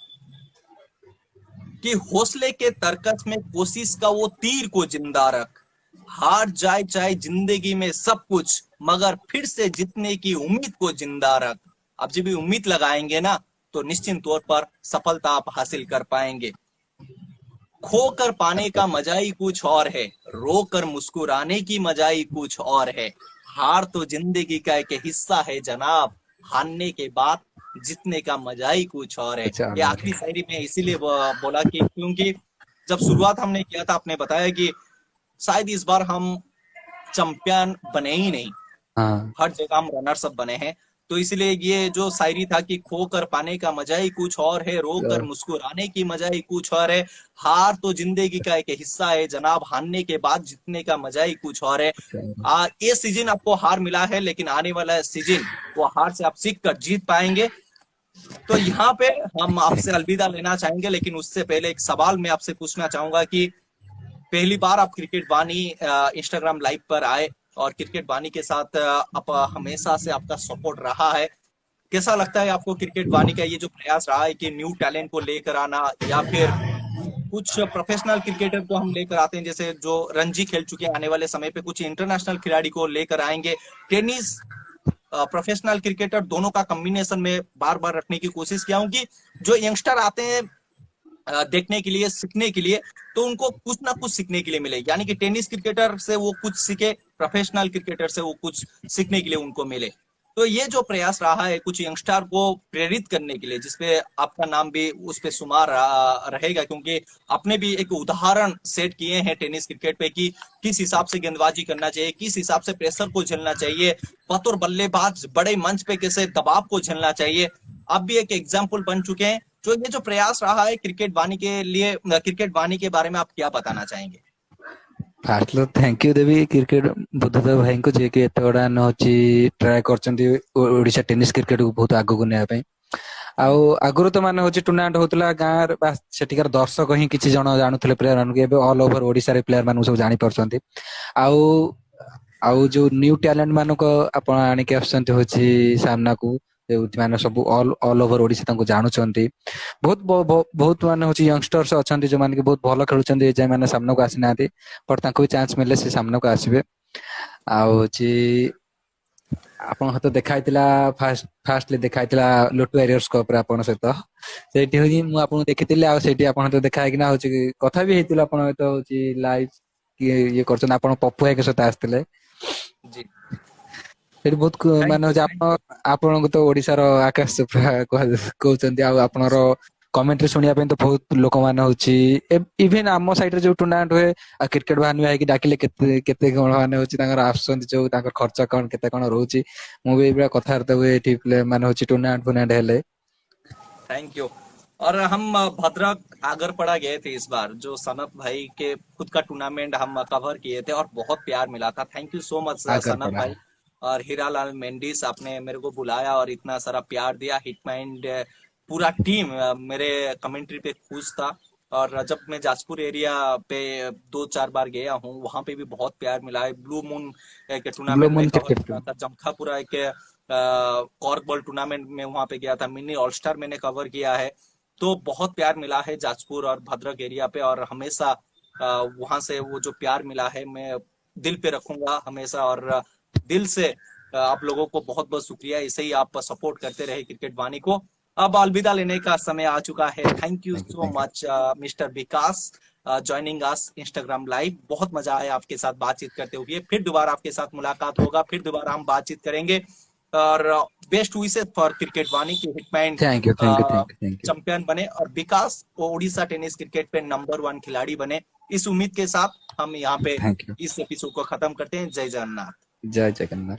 कि हौसले के तरकस में कोशिश का वो तीर को जिंदा रख, हार जाए चाहे जिंदगी में सब कुछ, मगर फिर से जीतने की उम्मीद को जिंदा रख। आप जब भी उम्मीद लगाएंगे ना तो निश्चित तौर पर सफलता आप हासिल कर पाएंगे। खोकर पाने का मजा ही कुछ और है, रोकर मुस्कुराने की मजा ही कुछ और है। हार तो जिंदगी का एक हिस्सा है जनाब, हारने के बाद जीतने का मजा ही कुछ और है। अच्छा ये आखिरी शायरी में इसीलिए बोला कि क्योंकि जब शुरुआत हमने किया था आपने बताया कि शायद इस बार हम चैंपियन बने ही नहीं, हाँ हर जगह हम रनर्स अप बने हैं। तो इसलिए ये जो शायरी था कि खो कर पाने का मजा ही कुछ और है, रो कर मुस्कुराने की मजा ही कुछ और है। हार तो जिंदगी का एक हिस्सा है जनाब, हारने के बाद जीतने का मजा ही कुछ और है। ये सीजन आपको हार मिला है, लेकिन आने वाला सीजन वो हार से आप सीख कर जीत पाएंगे। तो यहाँ पे हम आपसे अलविदा लेना चाहेंगे, लेकिन उससे पहले एक सवाल मैं आपसे पूछना चाहूंगा कि पहली बार आप क्रिकेट बानी इंस्टाग्राम लाइव पर आए और क्रिकेट बानी के साथ आप हमेशा से आपका सपोर्ट रहा है। कैसा लगता है आपको क्रिकेट बानी का ये जो प्रयास रहा है कि न्यू टैलेंट को लेकर आना, या फिर कुछ प्रोफेशनल क्रिकेटर को हम लेकर आते हैं जैसे जो रणजी खेल चुके हैं, आने वाले समय पे कुछ इंटरनेशनल खिलाड़ी को लेकर आएंगे, टेनिस प्रोफेशनल क्रिकेटर दोनों का कॉम्बिनेशन में बार बार रखने की कोशिश किया हूँ कि जो यंगस्टर आते हैं देखने के लिए, सीखने के लिए, तो उनको कुछ ना कुछ सीखने के लिए मिले, यानी कि टेनिस क्रिकेटर से वो कुछ सीखे, प्रोफेशनल क्रिकेटर से वो कुछ सीखने के लिए उनको मिले। तो ये जो प्रयास रहा है कुछ यंगस्टर को प्रेरित करने के लिए, जिसपे आपका नाम भी उस पे शुमार रहेगा, क्योंकि आपने भी एक उदाहरण सेट किए हैं टेनिस क्रिकेट पे कि किस हिसाब से गेंदबाजी करना चाहिए, किस हिसाब से प्रेशर को झेलना चाहिए, बतौर बल्लेबाज बड़े मंच पे कैसे दबाव को झेलना चाहिए। आप भी एक एग्जाम्पल बन चुके हैं। जो ये जो प्रयास रहा है क्रिकेट बानी के लिए, क्रिकेट बानी के बारे में आप क्या बताना चाहेंगे? Fast thank you Devi cricket Buddhadev भाई को जे कि एते बड़ा नहोची ट्राई करचंदी ओडिशा टेनिस क्रिकेट को बहुत आगु को नेया पई। आउ आगुरु तो माने होची टूर्नामेंट होतला गाँव बास सेटिकार दर्शक ही किछि जण जानुथले प्लेयर मान के ऑल ओवर ओडिशा रे प्लेयर मान सब जानि परछंती। आउ आउ जो न्यू टैलेंट मान को आपण आनि के आछंती होची सामना को माने सब ऑल ओवर ओडिशा तांको जानुचंती। बहुत बहुत माने होची यंगस्टर्स अछंती जो माने के बहुत भलो खेलुचंती, जे माने सामना को आसी नाती, पर तांको भी चांस मिले से सामना को आसीबे। आउ होची आपण हतो देखाइतिला फास्टली देखाइतिला लोटो एरियर्स कप रे आपण सहित सेठी होई मु आपण देखितिले। आ सेठी आपण हतो देखाइ किना होची कथा भी हेतिला आपण हतो होची लाइव कि ये करछन आपण पप्पू के साथ आस्तिले जी सेठी बहुत माने होची आपण को तो ओडिसा रो आकाश चोप्रा कहउचंती। आ आपनर कमेंट्री सुनिया पे तो बहुत लोक माने होची इवन आम साइड रे जो टूर्नामेंट हुए क्रिकेट बानी है कि डाकिले केते केते कोन माने होची तांकर आफसन जो तांकर खर्च कोन केते कोन रहउची मु भी बड़ा कथा रहते हुए एठी प्ले माने होची टूर्नामेंट फुनामेंट हेले। Thank you. और हम भद्रक आगरपड़ा गए थे इस बार, जो सनत भाई के खुद का टूर्नामेंट हम कवर किए थे और बहुत प्यार मिला था। Thank you so much Sanat भाई। और हीरालाल मेंडिस, आपने मेरे को बुलाया और इतना सारा प्यार दिया। हिटमाइंड पूरा टीम मेरे कमेंट्री पे खुश था। और जब मैं जाजपुर एरिया पे 2-4 बार गया हूँ, वहां पे भी बहुत प्यार मिला है। ब्लू मून एक टूर्नामेंट में कवर किया था, जमखापुरा एक कॉर्क बॉल टूर्नामेंट में वहां पे गया था, मिनी ऑल स्टार मैंने कवर किया है। तो बहुत प्यार मिला है जाजपुर और भद्रक एरिया पे, और हमेशा वहां से वो जो प्यार मिला है मैं दिल पे रखूंगा हमेशा। और दिल से आप लोगों को बहुत बहुत शुक्रिया, ऐसे ही आप सपोर्ट करते रहे क्रिकेट वाणी को। अब अलविदा लेने का समय आ चुका है। Thank you so much mister Vikas joining us Instagram live. बहुत मजा आया आपके साथ बातचीत करते हुए। फिर दोबारा आपके साथ मुलाकात होगा, फिर दोबारा हम बातचीत करेंगे। और बेस्ट विशेस फॉर क्रिकेट वाणी की हिटमैन चैंपियन बने और विकास को ओडिशा टेनिस क्रिकेट पे नंबर 1 खिलाड़ी बने। इस उम्मीद के साथ हम यहाँ पे इस एपिसोड को खत्म करते हैं। जय जगन्नाथ। जय जगन्नाथ।